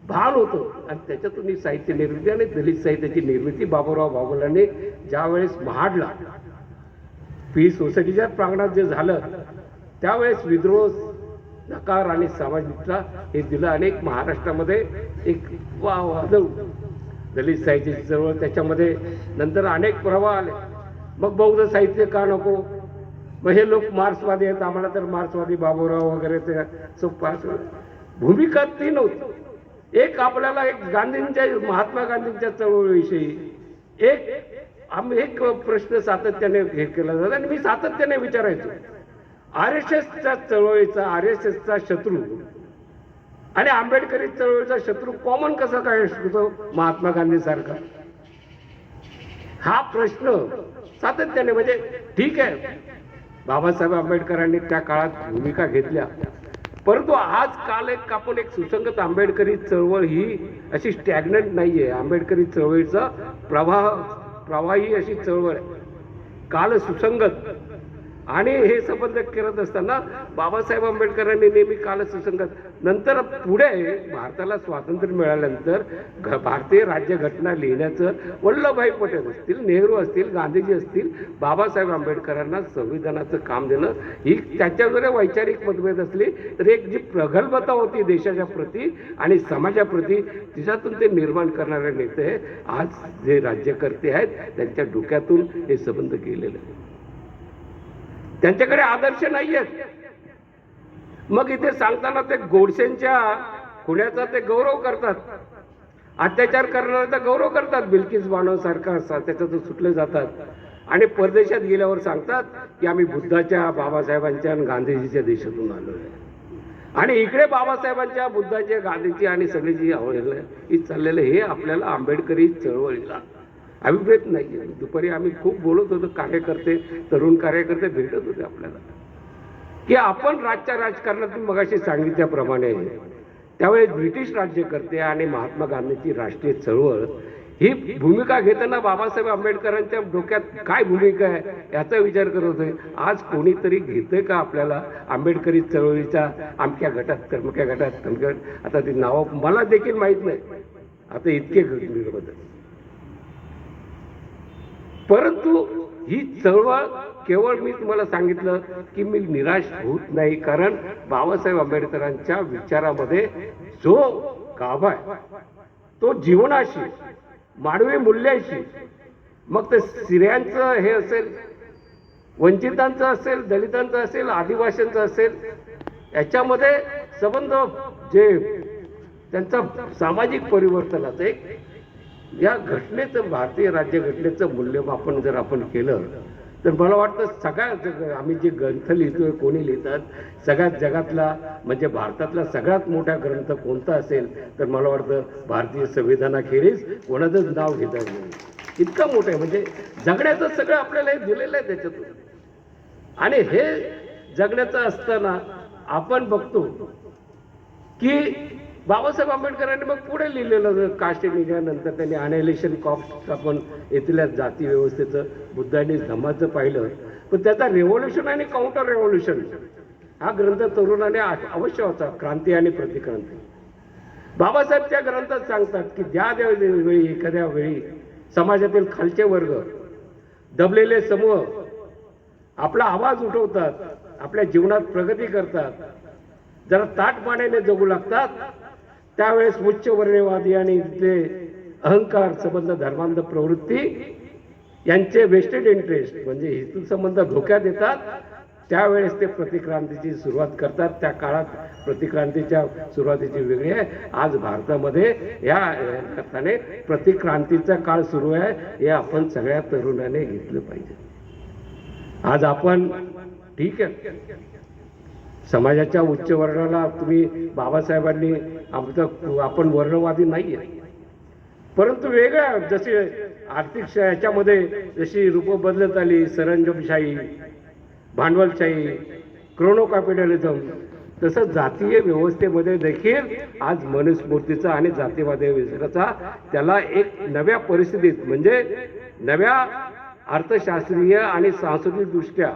भान होतं. आणि त्याच्यातून ही साहित्य निर्मिती आणि दलित साहित्याची निर्मिती बाबूराव बागुलांनी ज्यावेळेस महाडला पी सोसायटीच्या प्रांगणात जे झालं, त्यावेळेस विद्रोह, नकार आणि सामाजिकता हे दिलं. अनेक महाराष्ट्रामध्ये एक वादळ, दलित साहित्याची चळवळ, त्याच्यामध्ये नंतर अनेक प्रवाह आले. मग बौद्ध साहित्य का नको, मग हे लोक मार्क्सवादी आहेत, आम्हाला तर मार्क्सवादी बाबूराव वगैरे ते सोपा. भूमिका ती नव्हती. एक आपल्याला एक गांधींच्या, महात्मा गांधींच्या चळवळीविषयी एक प्रश्न सातत्याने हे केला जातो आणि मी सातत्याने विचारायचो, RSSच्या चळवळीचा, RSSचा शत्रू आणि आंबेडकरी चळवळीचा शत्रू कॉमन कसा काय असतो महात्मा गांधी सारखा, हा प्रश्न सातत्याने. म्हणजे ठीक आहे बाबासाहेब आंबेडकरांनी त्या काळात भूमिका घेतल्या, परंतु आज काल आपण एक सुसंगत आंबेडकरी चळवळ ही अशी स्टॅग्नंट नाहीये. आंबेडकरी चळवळीचा प्रवाही अशी चळवळ आहे, काल सुसंगत. आणि हे संबंध करत असताना बाबासाहेब आंबेडकरांनी नेहमी काल सुसंगत. नंतर पुढे भारताला स्वातंत्र्य मिळाल्यानंतर भारतीय राज्यघटना लिहिण्याचं वल्लभभाई पटेल असतील, नेहरू असतील, गांधीजी असतील, बाबासाहेब आंबेडकरांना संविधानाचं काम देणं ही त्याच्याजवळ वैचारिक मतभेद असली तर एक जी प्रगल्भता होती देशाच्या प्रती आणि समाजाप्रती, तिच्यातून ते निर्माण करणारे नेते आज जे राज्यकर्ते आहेत त्यांच्या डोक्यातून हे संबंध केलेले आहेत. त्यांच्याकडे आदर्श नाही आहेत. मग इथे सांगताना ते गोडसेंच्या खुण्याचा ते गौरव करतात, अत्याचार करणाऱ्याचा गौरव करतात, बिल्किस बानो सारखा त्याच्यातून सुटले जातात. आणि परदेशात गेल्यावर सांगतात की आम्ही बुद्धाच्या, बाबासाहेबांच्या आणि गांधीजीच्या देशातून आलो आहे. आणि इकडे बाबासाहेबांच्या, बुद्धाच्या, गांधीची आणि सगळी जी ही चाललेलं हे आपल्याला आंबेडकरी चळवळीला अभिप्रेत नाही. दुपारी आम्ही खूप बोलत होतो, कार्यकर्ते, तरुण कार्यकर्ते भेटत होते आपल्याला, की आपण राजच्या राजकारणातून मगाशी सांगितल्याप्रमाणे त्यावेळेस ब्रिटिश राज्यकर्ते आणि महात्मा गांधीची राष्ट्रीय चळवळ ही भूमिका घेताना बाबासाहेब आंबेडकरांच्या डोक्यात काय भूमिका आहे याचा विचार करत होते. आज कोणीतरी घेतंय का आपल्याला आंबेडकरी चळवळीच्या अमक्या गटात, तमक्या गटात, तमक्या, आता ती नावं मला देखील माहीत नाही, आता इतके बदल. परंतु ही चळवळ केवळ मी तुम्हाला सांगितलं की मी निराश होत नाही, कारण बाबासाहेब आंबेडकरांच्या विचारामध्ये जो गाभा आहे तो जीवनाशी, मानवी मूल्याशी, मग ते स्त्रियांचं हे असेल, वंचितांचं असेल, दलितांचं असेल, आदिवासींचं असेल, याच्यामध्ये संबंध जे त्यांचा सामाजिक परिवर्तनाचं एक या घटनेचं, भारतीय राज्यघटनेचं मूल्यमापन जर आपण केलं तर मला वाटतं सगळ्या आम्ही जे ग्रंथ लिहितोय, कोणी लिहितात, सगळ्यात जगातला म्हणजे भारतातला सगळ्यात मोठा ग्रंथ कोणता असेल तर मला वाटतं भारतीय संविधानाखेरीज कोणाचंच नाव घेता येईल, इतका मोठं आहे. म्हणजे जगण्याचं सगळं आपल्याला हे दिलेलं आहे त्याच्यातून. आणि हे जगण्याचं असताना आपण बघतो की बाबासाहेब आंबेडकरांनी मग पुढे लिहिलेलं कास्ट निघाल्यानंतर त्यांनी अनायलेशन कॉप्स आपण इथल्या जाती व्यवस्थेचं, बुद्धांनी धम्माचं पाहिलं, पण त्याचा रेव्होल्युशन आणि काउंटर रेव्होल्युशन हा ग्रंथ तरुणाने अवश्य होता, क्रांती आणि प्रतिक्रांती. बाबासाहेब त्या ग्रंथात सांगतात की ज्या वेळी एखाद्या वेळी समाजातील खालचे वर्ग, दबलेले समूह आपला आवाज उठवतात, आपल्या जीवनात प्रगती करतात, जरा ताटमानेने जगू लागतात, त्यावेळेस उच्चवर्णवादी आणि इथले अहंकार संबंध, धर्मांध प्रवृत्ती यांचे वेस्टेड इंटरेस्ट म्हणजे हिंदू संबंध धोक्यात येतात, त्यावेळेस ते प्रतिक्रांतीची सुरुवात करतात. त्या काळात प्रतिक्रांतीच्या सुरुवातीची वेगळी आहे. आज भारतामध्ये या अर्थाने प्रतिक्रांतीचा काळ सुरू आहे, हे आपण सगळ्या तरुणाने घेतलं पाहिजे. आज आपण ठीक आहे, समाजाच्या उच्च वर्णाला तुम्ही बाबासाहेबांनी आपण वर्णवादी नाही आहे, परंतु वेगळ्या जसे आर्थिक याच्यामध्ये जशी रूपं बदलत आली, सरंजामशाही, भांडवलशाही, क्रोनो कॅपिटलिझम, तसं जातीय व्यवस्थेमध्ये देखील आज मनुस्मृतीचा आणि जातीवादी विचाराचा त्याला एक नव्या परिस्थितीत म्हणजे नव्या अर्थशास्त्रीय आणि सांस्कृतिक दृष्ट्या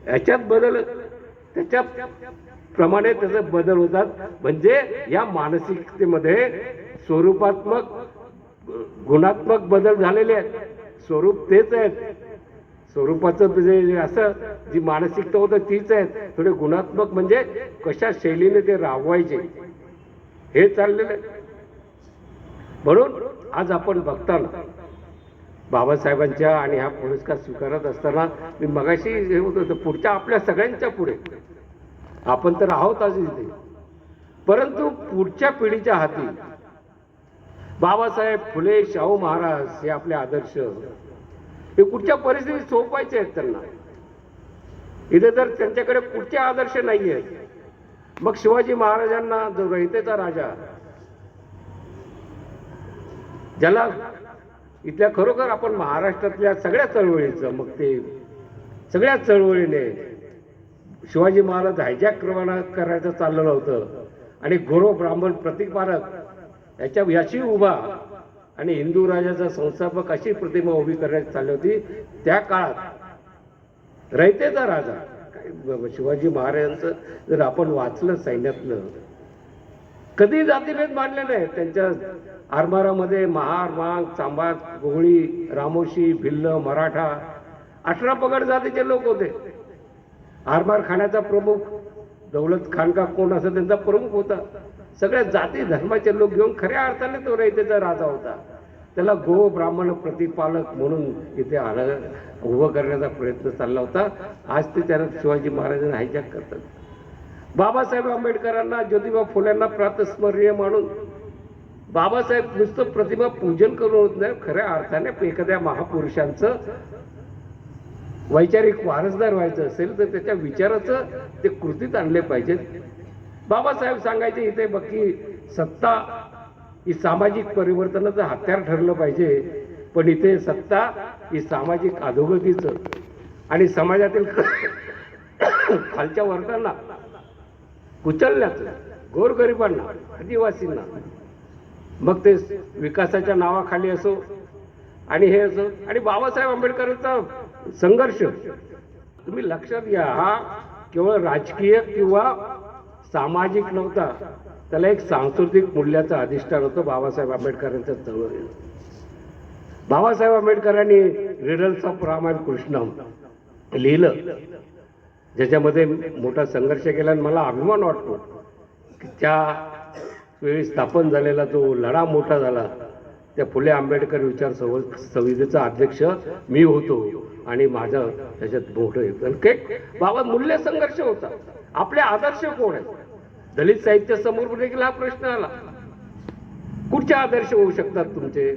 याच्यात बदल, त्याच्या प्रमाणे त्याचे बदल होतात. म्हणजे या मानसिकतेमध्ये स्वरूपात्मक गुणात्मक बदल झालेले आहेत. स्वरूप तेच आहेत, स्वरूपाचं म्हणजे असं जी मानसिकता होतं तीच आहे, थोडे गुणात्मक म्हणजे कशा शैलीने ते राबवायचे हे चाललेलं आहे. म्हणून आज आपण बघताना बाबासाहेबांच्या आणि हा पुरस्कार स्वीकारत असताना मी मगाशी हे होत होतं, पुढच्या आपल्या सगळ्यांच्या पुढे आपण तर आहोत आज इथे, परंतु पुढच्या पिढीच्या हाती बाबासाहेब, फुले, शाहू महाराज हे आपले आदर्श हे कुठच्या परिस्थितीत सोपवायचे आहेत त्यांना. इथे जर त्यांच्याकडे कुठचे आदर्श नाही आहेत, मग शिवाजी महाराजांना जो रयतेचा राजा, ज्याला इथल्या खरोखर आपण महाराष्ट्रातल्या सगळ्या चळवळीचं, मग ते सगळ्या चळवळीने शिवाजी महाराज हायजॅक करायचं चाललेलं होतं आणि गौरव ब्राह्मण प्रतिपादक याची उभा आणि हिंदू राजाचा संस्थापक अशी प्रतिमा उभी करण्याची चालली होती. त्या काळात रयतेचा राजा शिवाजी महाराजांचं जर आपण वाचलं सैन्यातलं, कधी जातीभेद मानले नाही. त्यांच्या आरमारामध्ये महार, मांग, चांबार, गोळी, रामोशी, भिल्ल, मराठा 18 पगड जातीचे लोक होते. आरमार खाण्याचा प्रमुख दौलत खान का कोण असं त्यांचा प्रमुख होता. सगळ्या जाती धर्माचे लोक घेऊन खऱ्या अर्थाने तो रयतेचा राजा होता. त्याला गो ब्राह्मण प्रतिपालक म्हणून इथे उभं करण्याचा प्रयत्न चालला होता. आज ते त्याला शिवाजी महाराजांना हायजॅक करतात. बाबासाहेब आंबेडकरांना, ज्योतिबा फुल्यांना प्रातस्मरणीय मानून बाबासाहेब नुसतं प्रतिमा पूजन करून होत नाही, खऱ्या अर्थाने एखाद्या महापुरुषांचं वैचारिक वारसदार व्हायचं असेल तर त्याच्या विचाराचं ते कृतीत आणले पाहिजेत. बाबासाहेब सांगायचे इथे बघ की सत्ता ही सामाजिक परिवर्तनाचं हत्यार ठरलं पाहिजे, पण इथे सत्ता ही सामाजिक अधोगतीचं आणि समाजातील खालच्या वर्गांना कुचलण्याचं, गोरगरिबांना, आदिवासींना, मग ते विकासाच्या नावाखाली असो आणि हे असो. आणि बाबासाहेब आंबेडकरांचा संघर्ष तुम्ही लक्षात घ्या, हा केवळ राजकीय किंवा सामाजिक नव्हता, त्याला एक सांस्कृतिक मूल्याचं अधिष्ठान होतं बाबासाहेब आंबेडकरांच्या चळवळीला. बाबासाहेब आंबेडकरांनी रिडल्स ऑफ राम अँड कृष्णम लिहिलं, ज्याच्यामध्ये मोठा संघर्ष केला आणि मला अभिमान वाटतो की त्या वेळी स्थापन झालेला जो लढा मोठा झाला, त्या फुले आंबेडकर विचार समितीचा अध्यक्ष मी होतो आणि माझं त्याच्यात मोठं योगदान. काही बाबा मूल्य संघर्ष होता. आपले आदर्श कोण आहेत? दलित साहित्य समोर देखील हा प्रश्न आला. कुठचे आदर्श होऊ शकतात तुमचे?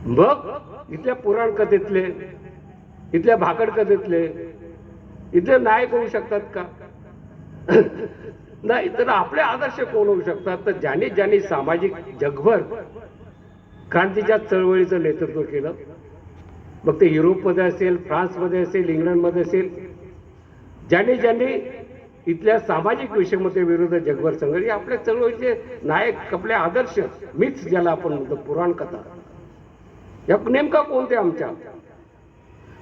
मग इथल्या पुराण कथेतले, इथल्या भाकड कथेतले इथले नायक होऊ शकतात का? नाही. तर आपले आदर्श कोण होऊ शकतात? तर ज्यांनी ज्यांनी सामाजिक जगभर क्रांतीच्या चळवळीचं नेतृत्व केलं, मग ते युरोपमध्ये असेल, फ्रान्समध्ये असेल, इंग्लंडमध्ये असेल, ज्यांनी ज्यांनी इथल्या सामाजिक विषमतेविरुद्ध जगभर संघर्ष, हे आपल्या चळवळीचे नायक, आपले आदर्श, मीच ज्याला आपण म्हणतो पुराण कथा, या नेमका कोणत्या आमच्या?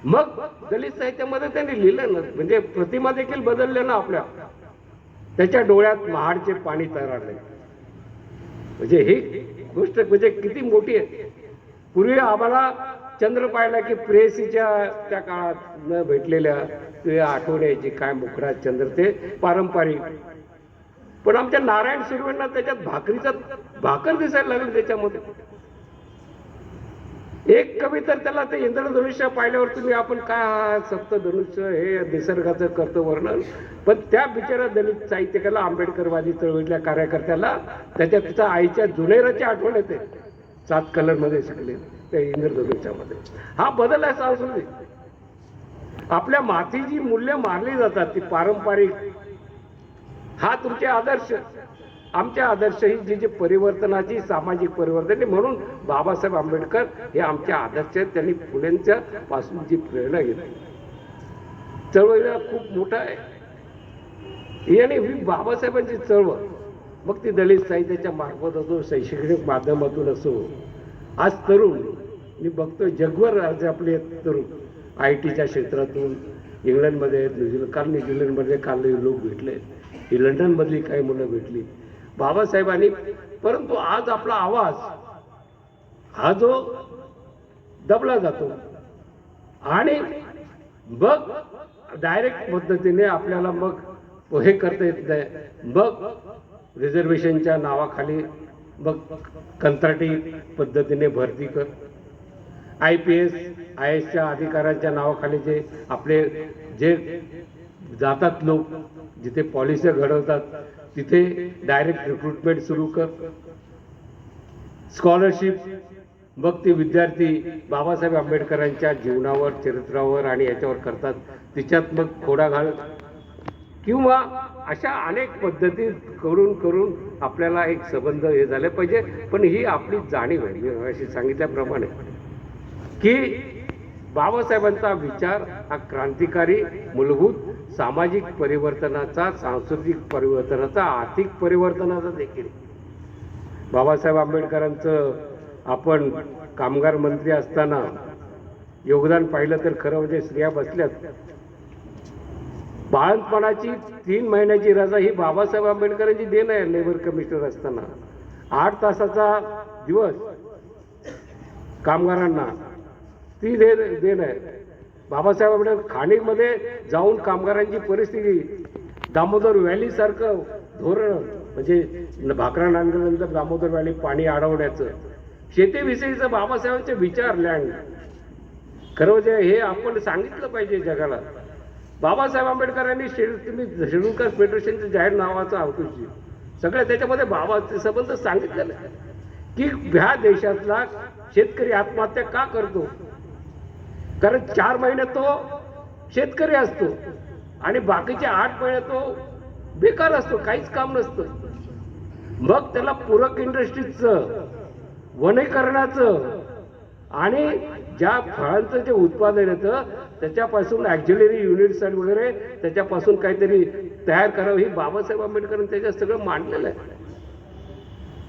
मग दलित साहित्यामध्ये त्यांनी लिहिलं ना, म्हणजे प्रतिमा देखील बदलल्या ना आपल्या. त्याच्या डोळ्यात महाडचे पाणी तरारले. म्हणजे ही गोष्ट म्हणजे किती मोठी आहे. पूर्वी आम्हाला चंद्र पाहिला की प्रेयसीच्या त्या काळात न भेटलेल्या तुझ्या आठवण यायची, काय मुखडा चंद्र, ते पारंपरिक. पण आमच्या नारायण सुर्वेंना त्याच्यात भाकर दिसायला लागली त्याच्यामध्ये. एक कवी तर त्याला ते इंद्रधनुष्य पाहिल्यावर तुम्ही आपण काय सप्तधनुष्य हे निसर्गाचं करतो वर्णन, पण त्या बिचारा दलित साहित्यिकाला, आंबेडकरवादी चळवळीतल्या कार्यकर्त्याला त्याच्या आईच्या जुनेराची आठवण येते. 7 कलरमध्ये शिकले त्या इंद्रधनुष्यामध्ये. हा बदल आहे सांस्कृतिक. आपल्या माती जी मूल्य मारली जातात ती पारंपरिक, हा तुमचे आदर्श. आमच्या आदर्श ही जी परिवर्तनाची, सामाजिक परिवर्तन, म्हणून बाबासाहेब आंबेडकर हे आमचे आदर्श आहेत. त्यांनी फुलेंच्या पासून जी प्रेरणा घेतली, चळवळीला खूप मोठा आहे. आणि ही बाबासाहेबांची चळवळ, मग ती दलित साहित्याच्या मार्फत असो, शैक्षणिक माध्यमातून असो, आज तरुण मी बघतोय जगभर, आज आपले तरुण IT च्या क्षेत्रातून इंग्लंडमध्ये आहेत, न्यूझीलंडमध्ये काल लोक भेटले, ही लंडनमधली काही मुलं भेटली बाबासाहेबांनी. परंतु आज आपला आवाज हा जो दबला जातो आणि मग डायरेक्ट पद्धतीने आपल्याला मग हे करता येत नाही. मग रिझर्वेशनच्या नावाखाली मग कंत्राटी पद्धतीने भरती कर, IPS IASच्या अधिकाऱ्यांच्या नावाखाली जे आपले जे जातात लोक, जिथे पॉलिसी घडवतात तिथे डायरेक्ट रिक्रुटमेंट सुरू कर, स्कॉलरशिप. मग ते विद्यार्थी बाबासाहेब आंबेडकरांच्या जीवनावर, चरित्रावर आणि याच्यावर करतात, तिच्यात मग खोडा घाल, किंवा अशा अनेक पद्धती करून करून आपल्याला एक संबंध हे झाले पाहिजे. पण ही आपली जाणीव आहे, मी अशी सांगितल्याप्रमाणे, की बाबासाहेबांचा विचार हा क्रांतिकारी, मूलभूत सामाजिक परिवर्तनाचा, सांस्कृतिक परिवर्तनाचा, आर्थिक परिवर्तनाचा देखील. बाबासाहेब आंबेडकरांचं आपण कामगार मंत्री असताना योगदान पाहिलं तर खरं म्हणजे स्त्रिया बसल्यात. बाळंतपणाची 3 महिन्याची रजा ही बाबासाहेब आंबेडकरांची देण आहे. लेबर कमिशनर असताना 8 तासाचा दिवस कामगारांना, ती देण आहे. बाबासाहेब आंबेडकर खाणीमध्ये जाऊन कामगारांची परिस्थिती, दामोदर व्हॅली सारखं धोरण, म्हणजे भाकरा नांगरल्यानंतर दामोदर व्हॅली पाणी अडवण्याचं, शेतीविषयीचं बाबासाहेबांचे विचार, लँड, खरं म्हणजे हे आपण सांगितलं पाहिजे जगाला. बाबासाहेब आंबेडकरांनी तुम्ही शेड्यूल कास्ट फेडरेशनचं जाहीर नावाचं आवतोशी सगळ्या त्याच्यामध्ये बाबाचे संबंध सांगितलेलं आहे, की ह्या देशातला शेतकरी आत्महत्या का करतो? कारण 4 महिने तो शेतकरी असतो आणि बाकीचे 8 महिने तो बेकार असतो, काहीच काम नसतं. मग त्याला पूरक इंडस्ट्रीजचं, वनीकरणाचं आणि ज्या फळांचं जे उत्पादन येतं त्याच्यापासून ॲक्झिलरी युनिट्स वगैरे त्याच्यापासून काहीतरी तयार करावं, ही बाबासाहेब आंबेडकरांनी त्याच्यात सगळं मांडलेलं आहे.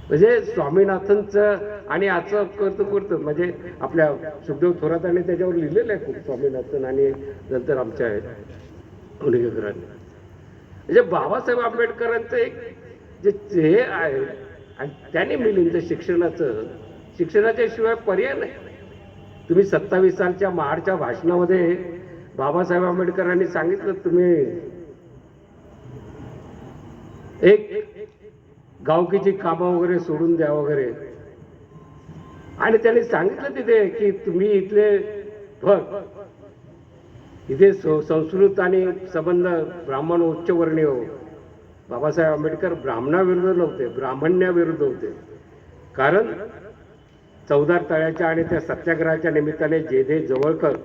म्हणजे स्वामीनाथनचं आणि याचं करतो म्हणजे आपल्या सुखदेव थोरातांनी त्याच्यावर लिहिलेलं आहे खूप, स्वामीनाथन आणि नंतर आमच्या उणेकरांनी. म्हणजे बाबासाहेब आंबेडकरांचं एक जे हे आहे, आणि त्यांनी मिळून शिक्षणाच्या शिवाय पर्याय नाही. तुम्ही 27 सालच्या महाडच्या भाषणामध्ये बाबासाहेब आंबेडकरांनी सांगितलं, तुम्ही एक गावकीची कामं वगैरे सोडून द्या वगैरे, आणि त्यांनी सांगितलं तिथे की तुम्ही इथले इथे संस्कृत आणि संबंध ब्राह्मण उच्चवर्णीय हो. बाबासाहेब आंबेडकर ब्राह्मणाविरुद्ध नव्हते, ब्राह्मण्याविरुद्ध होते. कारण चौदार तळ्याच्या आणि त्या सत्याग्रहाच्या निमित्ताने जे जवळकर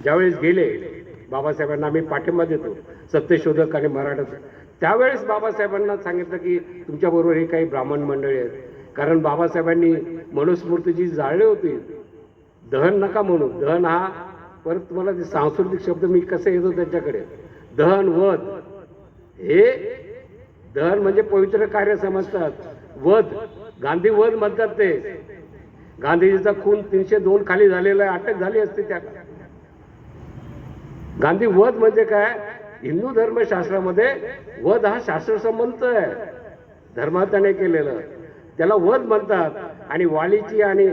ज्यावेळेस गेले, बाबासाहेबांना आम्ही पाठिंबा देतो, सत्यशोधक आणि मराठा, त्यावेळेस बाबासाहेबांना सांगितलं की तुमच्याबरोबर ही काही ब्राह्मण मंडळी आहेत. कारण बाबासाहेबांनी मनुस्मृती जी जाळली होती, दहन नका म्हणू, दहन हा परत तुम्हाला ते सांस्कृतिक शब्द मी कसे येतो त्याच्याकडे, दहन वध, हे दहन म्हणजे पवित्र कार्य समजतात, वध गांधी वध म्हणतात. ते गांधीजीचा खून 302 खाली झालेला आहे, अटक झाली असते त्या. गांधी वध म्हणजे काय, हिंदू धर्मशास्त्रामध्ये वध हा शास्त्रसंमत आहे, धर्मात्याने केलेलं, त्याला वध म्हणतात. आणि वालीची आणि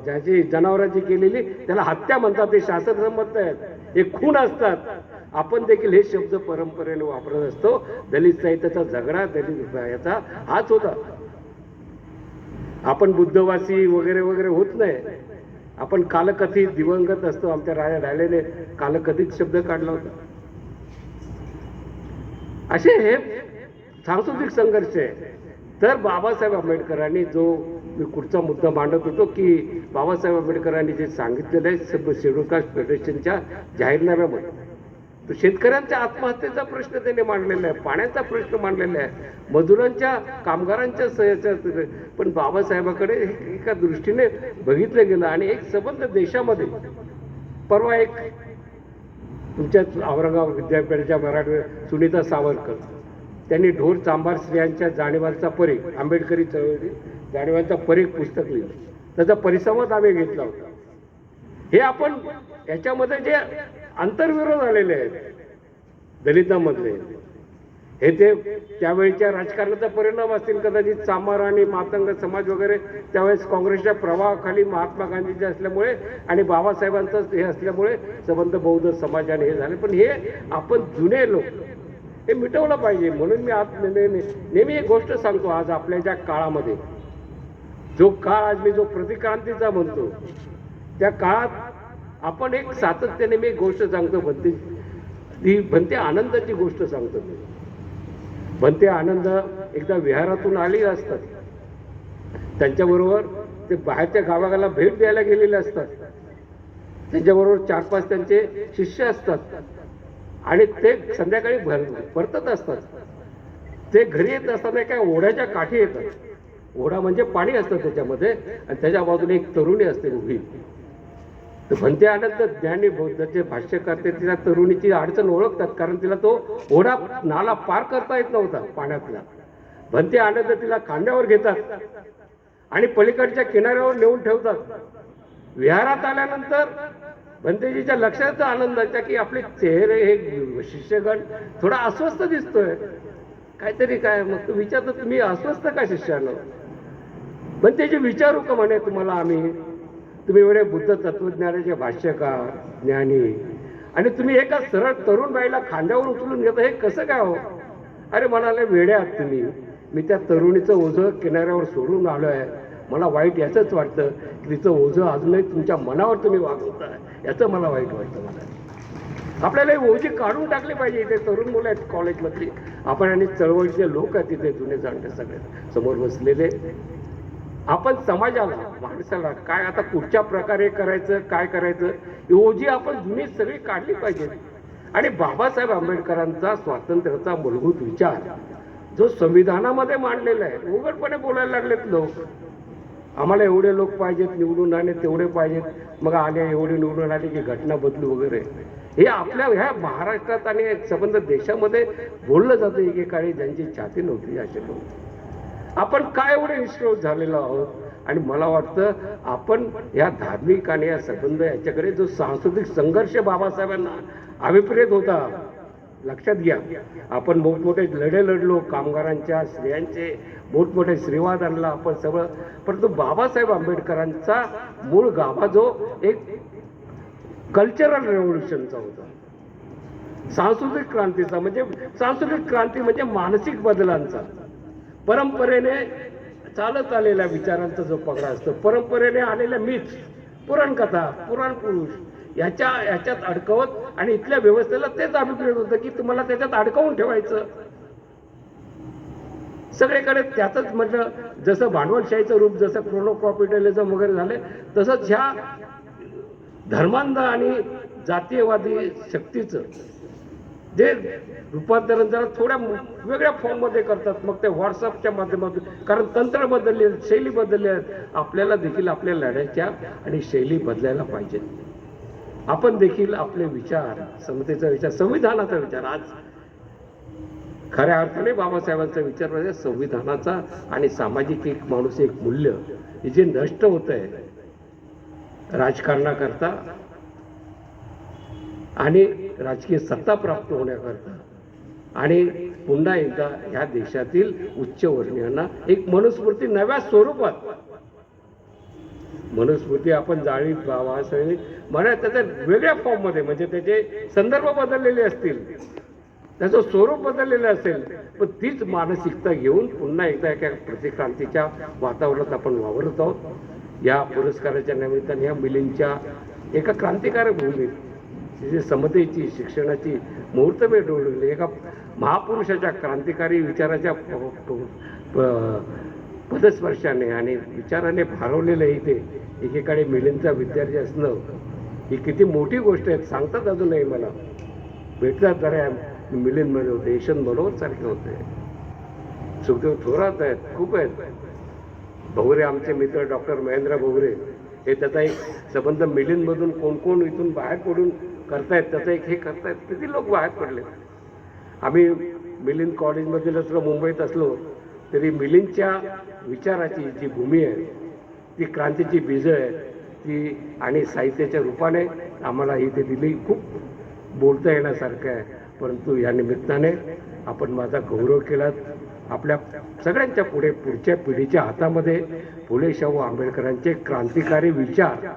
ज्याची जनावरांची केलेली त्याला हत्या म्हणतात, ते शास्त्रसंमत आहेत, हे खून असतात. आपण देखील हे शब्द परंपरेने वापरत असतो. दलित साहित्याचा झगडा दलित याचा हाच होता. आपण बुद्धवासी वगैरे वगैरे होत नाही, आपण कालकथित दिवंगत असतो. आमच्या राजा ढालेने कालकथित शब्द काढला होता. असे हे सांस्कृतिक संघर्ष आहे. तर बाबासाहेब आंबेडकरांनी जो मी पुढचा मुद्दा मांडत होतो की बाबासाहेब आंबेडकरांनी जे सांगितलेलं आहे शेड्यूल कास्ट फेडरेशनच्या जाहीरनाम्यामध्ये, तो शेतकऱ्यांच्या आत्महत्येचा प्रश्न त्यांनी मांडलेला आहे, पाण्याचा प्रश्न मांडलेला आहे, मजुरांच्या कामगारांच्या सहयाच्या, पण बाबासाहेबाकडे एका दृष्टीने बघितलं गेलं. आणि एक संबंध देशामध्ये, परवा एक तुमच्या औरंगाबाद विद्यापीठाच्या मराठी सुनीता सावरकर, त्यांनी ढोर चांभार स्त्रियांच्या जाणीवांचा परीघ, आंबेडकरी चळवळी जाणीवांचा परीघ पुस्तक लिहिलं, त्याचा परिसंवाद आम्ही घेतला होता. हे आपण याच्यामध्ये जे आंतरविरोध आलेले आहेत दलितांमधले, हे ते त्यावेळेच्या राजकारणाचा परिणाम असतील कदाचित. चांभार आणि मातंग समाज वगैरे त्यावेळेस काँग्रेसच्या प्रभावाखाली महात्मा गांधीचे असल्यामुळे आणि बाबासाहेबांचं हे असल्यामुळे संबंध बौद्ध समाजाने हे झाले. पण हे आपण जुने लोक हे मिटवलं पाहिजे. म्हणून मी आज नेहमी एक गोष्ट सांगतो, आज आपल्या ज्या काळामध्ये जो काळ आज मी जो प्रतिक्रांतीचा म्हणतो, त्या काळात आपण एक सातत्याने मी एक गोष्ट सांगतो, भंते आनंदाची गोष्ट सांगतो. भंते आनंद एकदा विहारातून आले असतात, त्यांच्याबरोबर ते बाहेरच्या गावागाला भेट द्यायला गेलेले असतात, त्यांच्याबरोबर 4-5 त्यांचे शिष्य असतात आणि ते संध्याकाळी परतत असतात. ते घरी येत असताना काय ओढ्याच्या काठी येतात. ओढा म्हणजे पाणी असतं त्याच्यामध्ये, आणि त्याच्या बाजूने एक तरुणी असते उभी. तर भंते आनंद ज्ञानी बौद्धाचे भाष्य करते, तिला तरुणीची अडचण ओळखतात, कारण तिला तो ओढा नाला पार करता येत नव्हता पाण्यातला. भंते आनंद तिला खांद्यावर घेतात आणि पलीकडच्या किनाऱ्यावर नेऊन ठेवतात. विहारात आल्यानंतर भंतेजीच्या लक्षात आनंदाच्या की आपले चेहरे हे शिष्यगण थोडा अस्वस्थ दिसतोय, काहीतरी काय. मग तो विचारतो, तुम्ही अस्वस्थ का शिष्यानं? भंतेजी विचारू का म्हणे तुम्हाला आम्ही, तुम्ही एवढे बुद्ध तत्वज्ञानाचे भाष्यकार ज्ञानी, आणि तुम्ही एका सरळ तरुण बाईला खांद्यावर उचलून घेता, हे कसं काय हो? अरे म्हणाले, वेडे आहात तुम्ही, मी त्या तरुणीचं ओझं किनाऱ्यावर सोडून आलो आहे. मला वाईट याचंच वाटतं की तिचं ओझं अजूनही तुमच्या मनावर तुम्ही वागवताय, याचं मला वाईट वाटतं. मला आपल्याला ही ओझी काढून टाकली पाहिजे. इथे तरुण मुलं आहेत कॉलेजमधली, आपण आणि चळवळीचे लोक आहेत तिथे जुने जाणते सगळे समोर बसलेले. आपण समाजाला, माणसाला काय आता कुठच्या प्रकारे करायचं, काय करायचं, ही ओझी आपण जुनी सगळी काढली पाहिजे. आणि बाबासाहेब आंबेडकरांचा स्वातंत्र्याचा मूलभूत विचार जो संविधानामध्ये मांडलेला आहे, उघडपणे बोलायला लागलेत लोक. आम्हाला एवढे लोक पाहिजेत निवडून आणि तेवढे पाहिजेत, मग आले एवढे निवडून आले की घटना बदलू वगैरे, हे आपल्या ह्या महाराष्ट्रात आणि संबंध देशामध्ये बोललं जातं एकेकाळी, ज्यांची छाती नव्हती असे लोक. आपण काय एवढे निष्ठोष झालेलो आहोत. आणि मला वाटतं आपण या धार्मिक आणि या संबंध याच्याकडे जो सांस्कृतिक संघर्ष बाबासाहेबांना अभिप्रेत होता, लक्षात घ्या, आपण मोठमोठे लढे लढलो, कामगारांच्या स्त्रियांचे मोठमोठे श्रीवाद आणला आपण सगळं, परंतु बाबासाहेब आंबेडकरांचा मूळ गाभा जो एक कल्चरल रेव्होल्युशनचा होता, सांस्कृतिक क्रांतीचा, म्हणजे सांस्कृतिक क्रांती म्हणजे मानसिक बदलांचा, परंपरेने चालत आलेल्या विचारांचा जो पगडा असतो, परंपरेने आलेल्या मीच, पुराणकथा, पुराण पुरुष याच्यात अडकवत आणि इथल्या व्यवस्थेला तेच अभिप्रेत होतं की तुम्हाला त्याच्यात अडकवून ठेवायचं. सगळीकडे त्याचंच म्हटलं, जसं भांडवलशाहीचं रूप, जसं क्रोनो कॅपिटलिझम वगैरे झाले, तसंच ह्या धर्मांध आणि जातीयवादी शक्तीचं जे रूपांतरण जरा थोड्या वेगळ्या फॉर्ममध्ये करतात. मग ते व्हॉट्सअपच्या माध्यमातून, कारण तंत्र बदलले, शैली बदलली आहेत. आपल्याला देखील आपल्या लढ्याच्या आणि शैली बदलायला पाहिजे. आपण देखील आपले विचार, समतेचा विचार, संविधानाचा विचार, आज खऱ्या अर्थाने बाबासाहेबांचा विचार म्हणजे संविधानाचा आणि सामाजिक एक माणूस एक मूल्य हे जे नष्ट होत आहे राजकारणाकरता आणि राजकीय सत्ता प्राप्त होण्याकरता, आणि पुन्हा एकदा ह्या देशातील उच्चवर्णीयांना एक मनुस्मृती नव्या स्वरूपात, मनुस्मृती आपण जाळीत बाबासाहेब म्हणा त्याच्या वेगळ्या फॉर्ममध्ये, म्हणजे त्याचे संदर्भ बदललेले असतील, त्याचं स्वरूप बदललेलं असेल, पण तीच मानसिकता घेऊन पुन्हा एकदा एका प्रतिक्रांतीच्या वातावरणात आपण वावरत आहोत. या पुरस्काराच्या निमित्ताने या मिलिंदच्या एका क्रांतिकारक भूमीत जे समतेची, शिक्षणाची मुहूर्तमेढ डोळली, एका महापुरुषाच्या क्रांतिकारी विचाराच्या पदस्पर्शाने आणि विचाराने भारावलेलं इथे एकेकाळी मिलिंदचा विद्यार्थी असणं ही किती मोठी गोष्ट आहे. सांगतात अजूनही मला, भेटतात जरा मिलिंदमध्ये होते, यशवंत मनोहर सारखे होते, सुखदेव थोरात आहेत, खूप आहेत. भोगरे आमचे मित्र डॉक्टर महेंद्र भोगरे, हे त्याचा एक संबंध मिलिंदमधून कोण कोण इथून बाहेर पडून करतायत, त्याचं एक हे करतायत, किती लोक बाहेर पडले. आम्ही मिलिंद कॉलेजमधील असलो, मुंबईत असलो तरी मिलिंदच्या विचाराची जी भूमी आहे, ती क्रांतीची बीज आहे ती, आणि साहित्याच्या रूपाने आम्हाला ही ते दिली. खूप बोलता येण्यासारखं आहे, परंतु या निमित्ताने आपण माझा गौरव केलात. आपल्या सगळ्यांच्या पुढे, पुढच्या पिढीच्या हातामध्ये फुले शाहू आंबेडकरांचे क्रांतिकारी विचार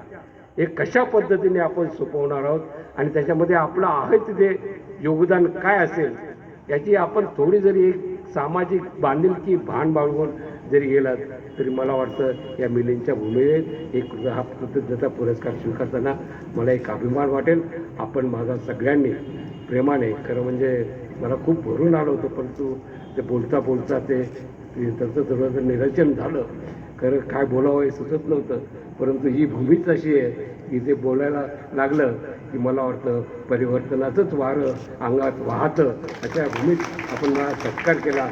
हे कशा पद्धतीने आपण सोपवणार आहोत आणि त्याच्यामध्ये आपलं आहे तिथे योगदान काय असेल याची आपण थोडी जरी एक सामाजिक बांधिलकी भान बाळगून जरी गेलात तरी मला वाटतं या मिलिंदच्या भूमीत एक हा कृतज्ञता पुरस्कार स्वीकारताना मला एक अभिमान वाटेल. आपण माझा सगळ्यांनी प्रेमाने, खरं म्हणजे मला खूप भरून आलं होतं, परंतु ते बोलता बोलता ते त्याचं थोडं निरंजन झालं. खरं काय बोलावं हे सुचत नव्हतं, परंतु ही भूमीच अशी आहे की ते बोलायला लागलं की मला वाटतं परिवर्तनाचंच वारं अंगात वाहतं. अशा भूमीत आपण मला सत्कार केला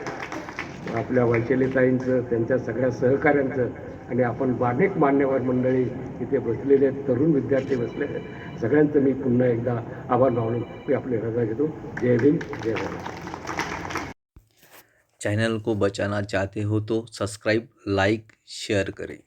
आपल्या वैशालीताईंचं, त्यांच्या सगळ्या सहकाऱ्यांचं, आणि आपण अनेक मान्यवर मंडळी इथे बसलेले आहेत, तरुण विद्यार्थी बसले आहेत, सगळ्यांचं मी पुन्हा एकदा आभार मानून मी आपली रजा घेतो. जय भीम, जय भारत. चैनल को बचाना चाहते हो तो सब्सक्राइब, लाइक, शेयर करें.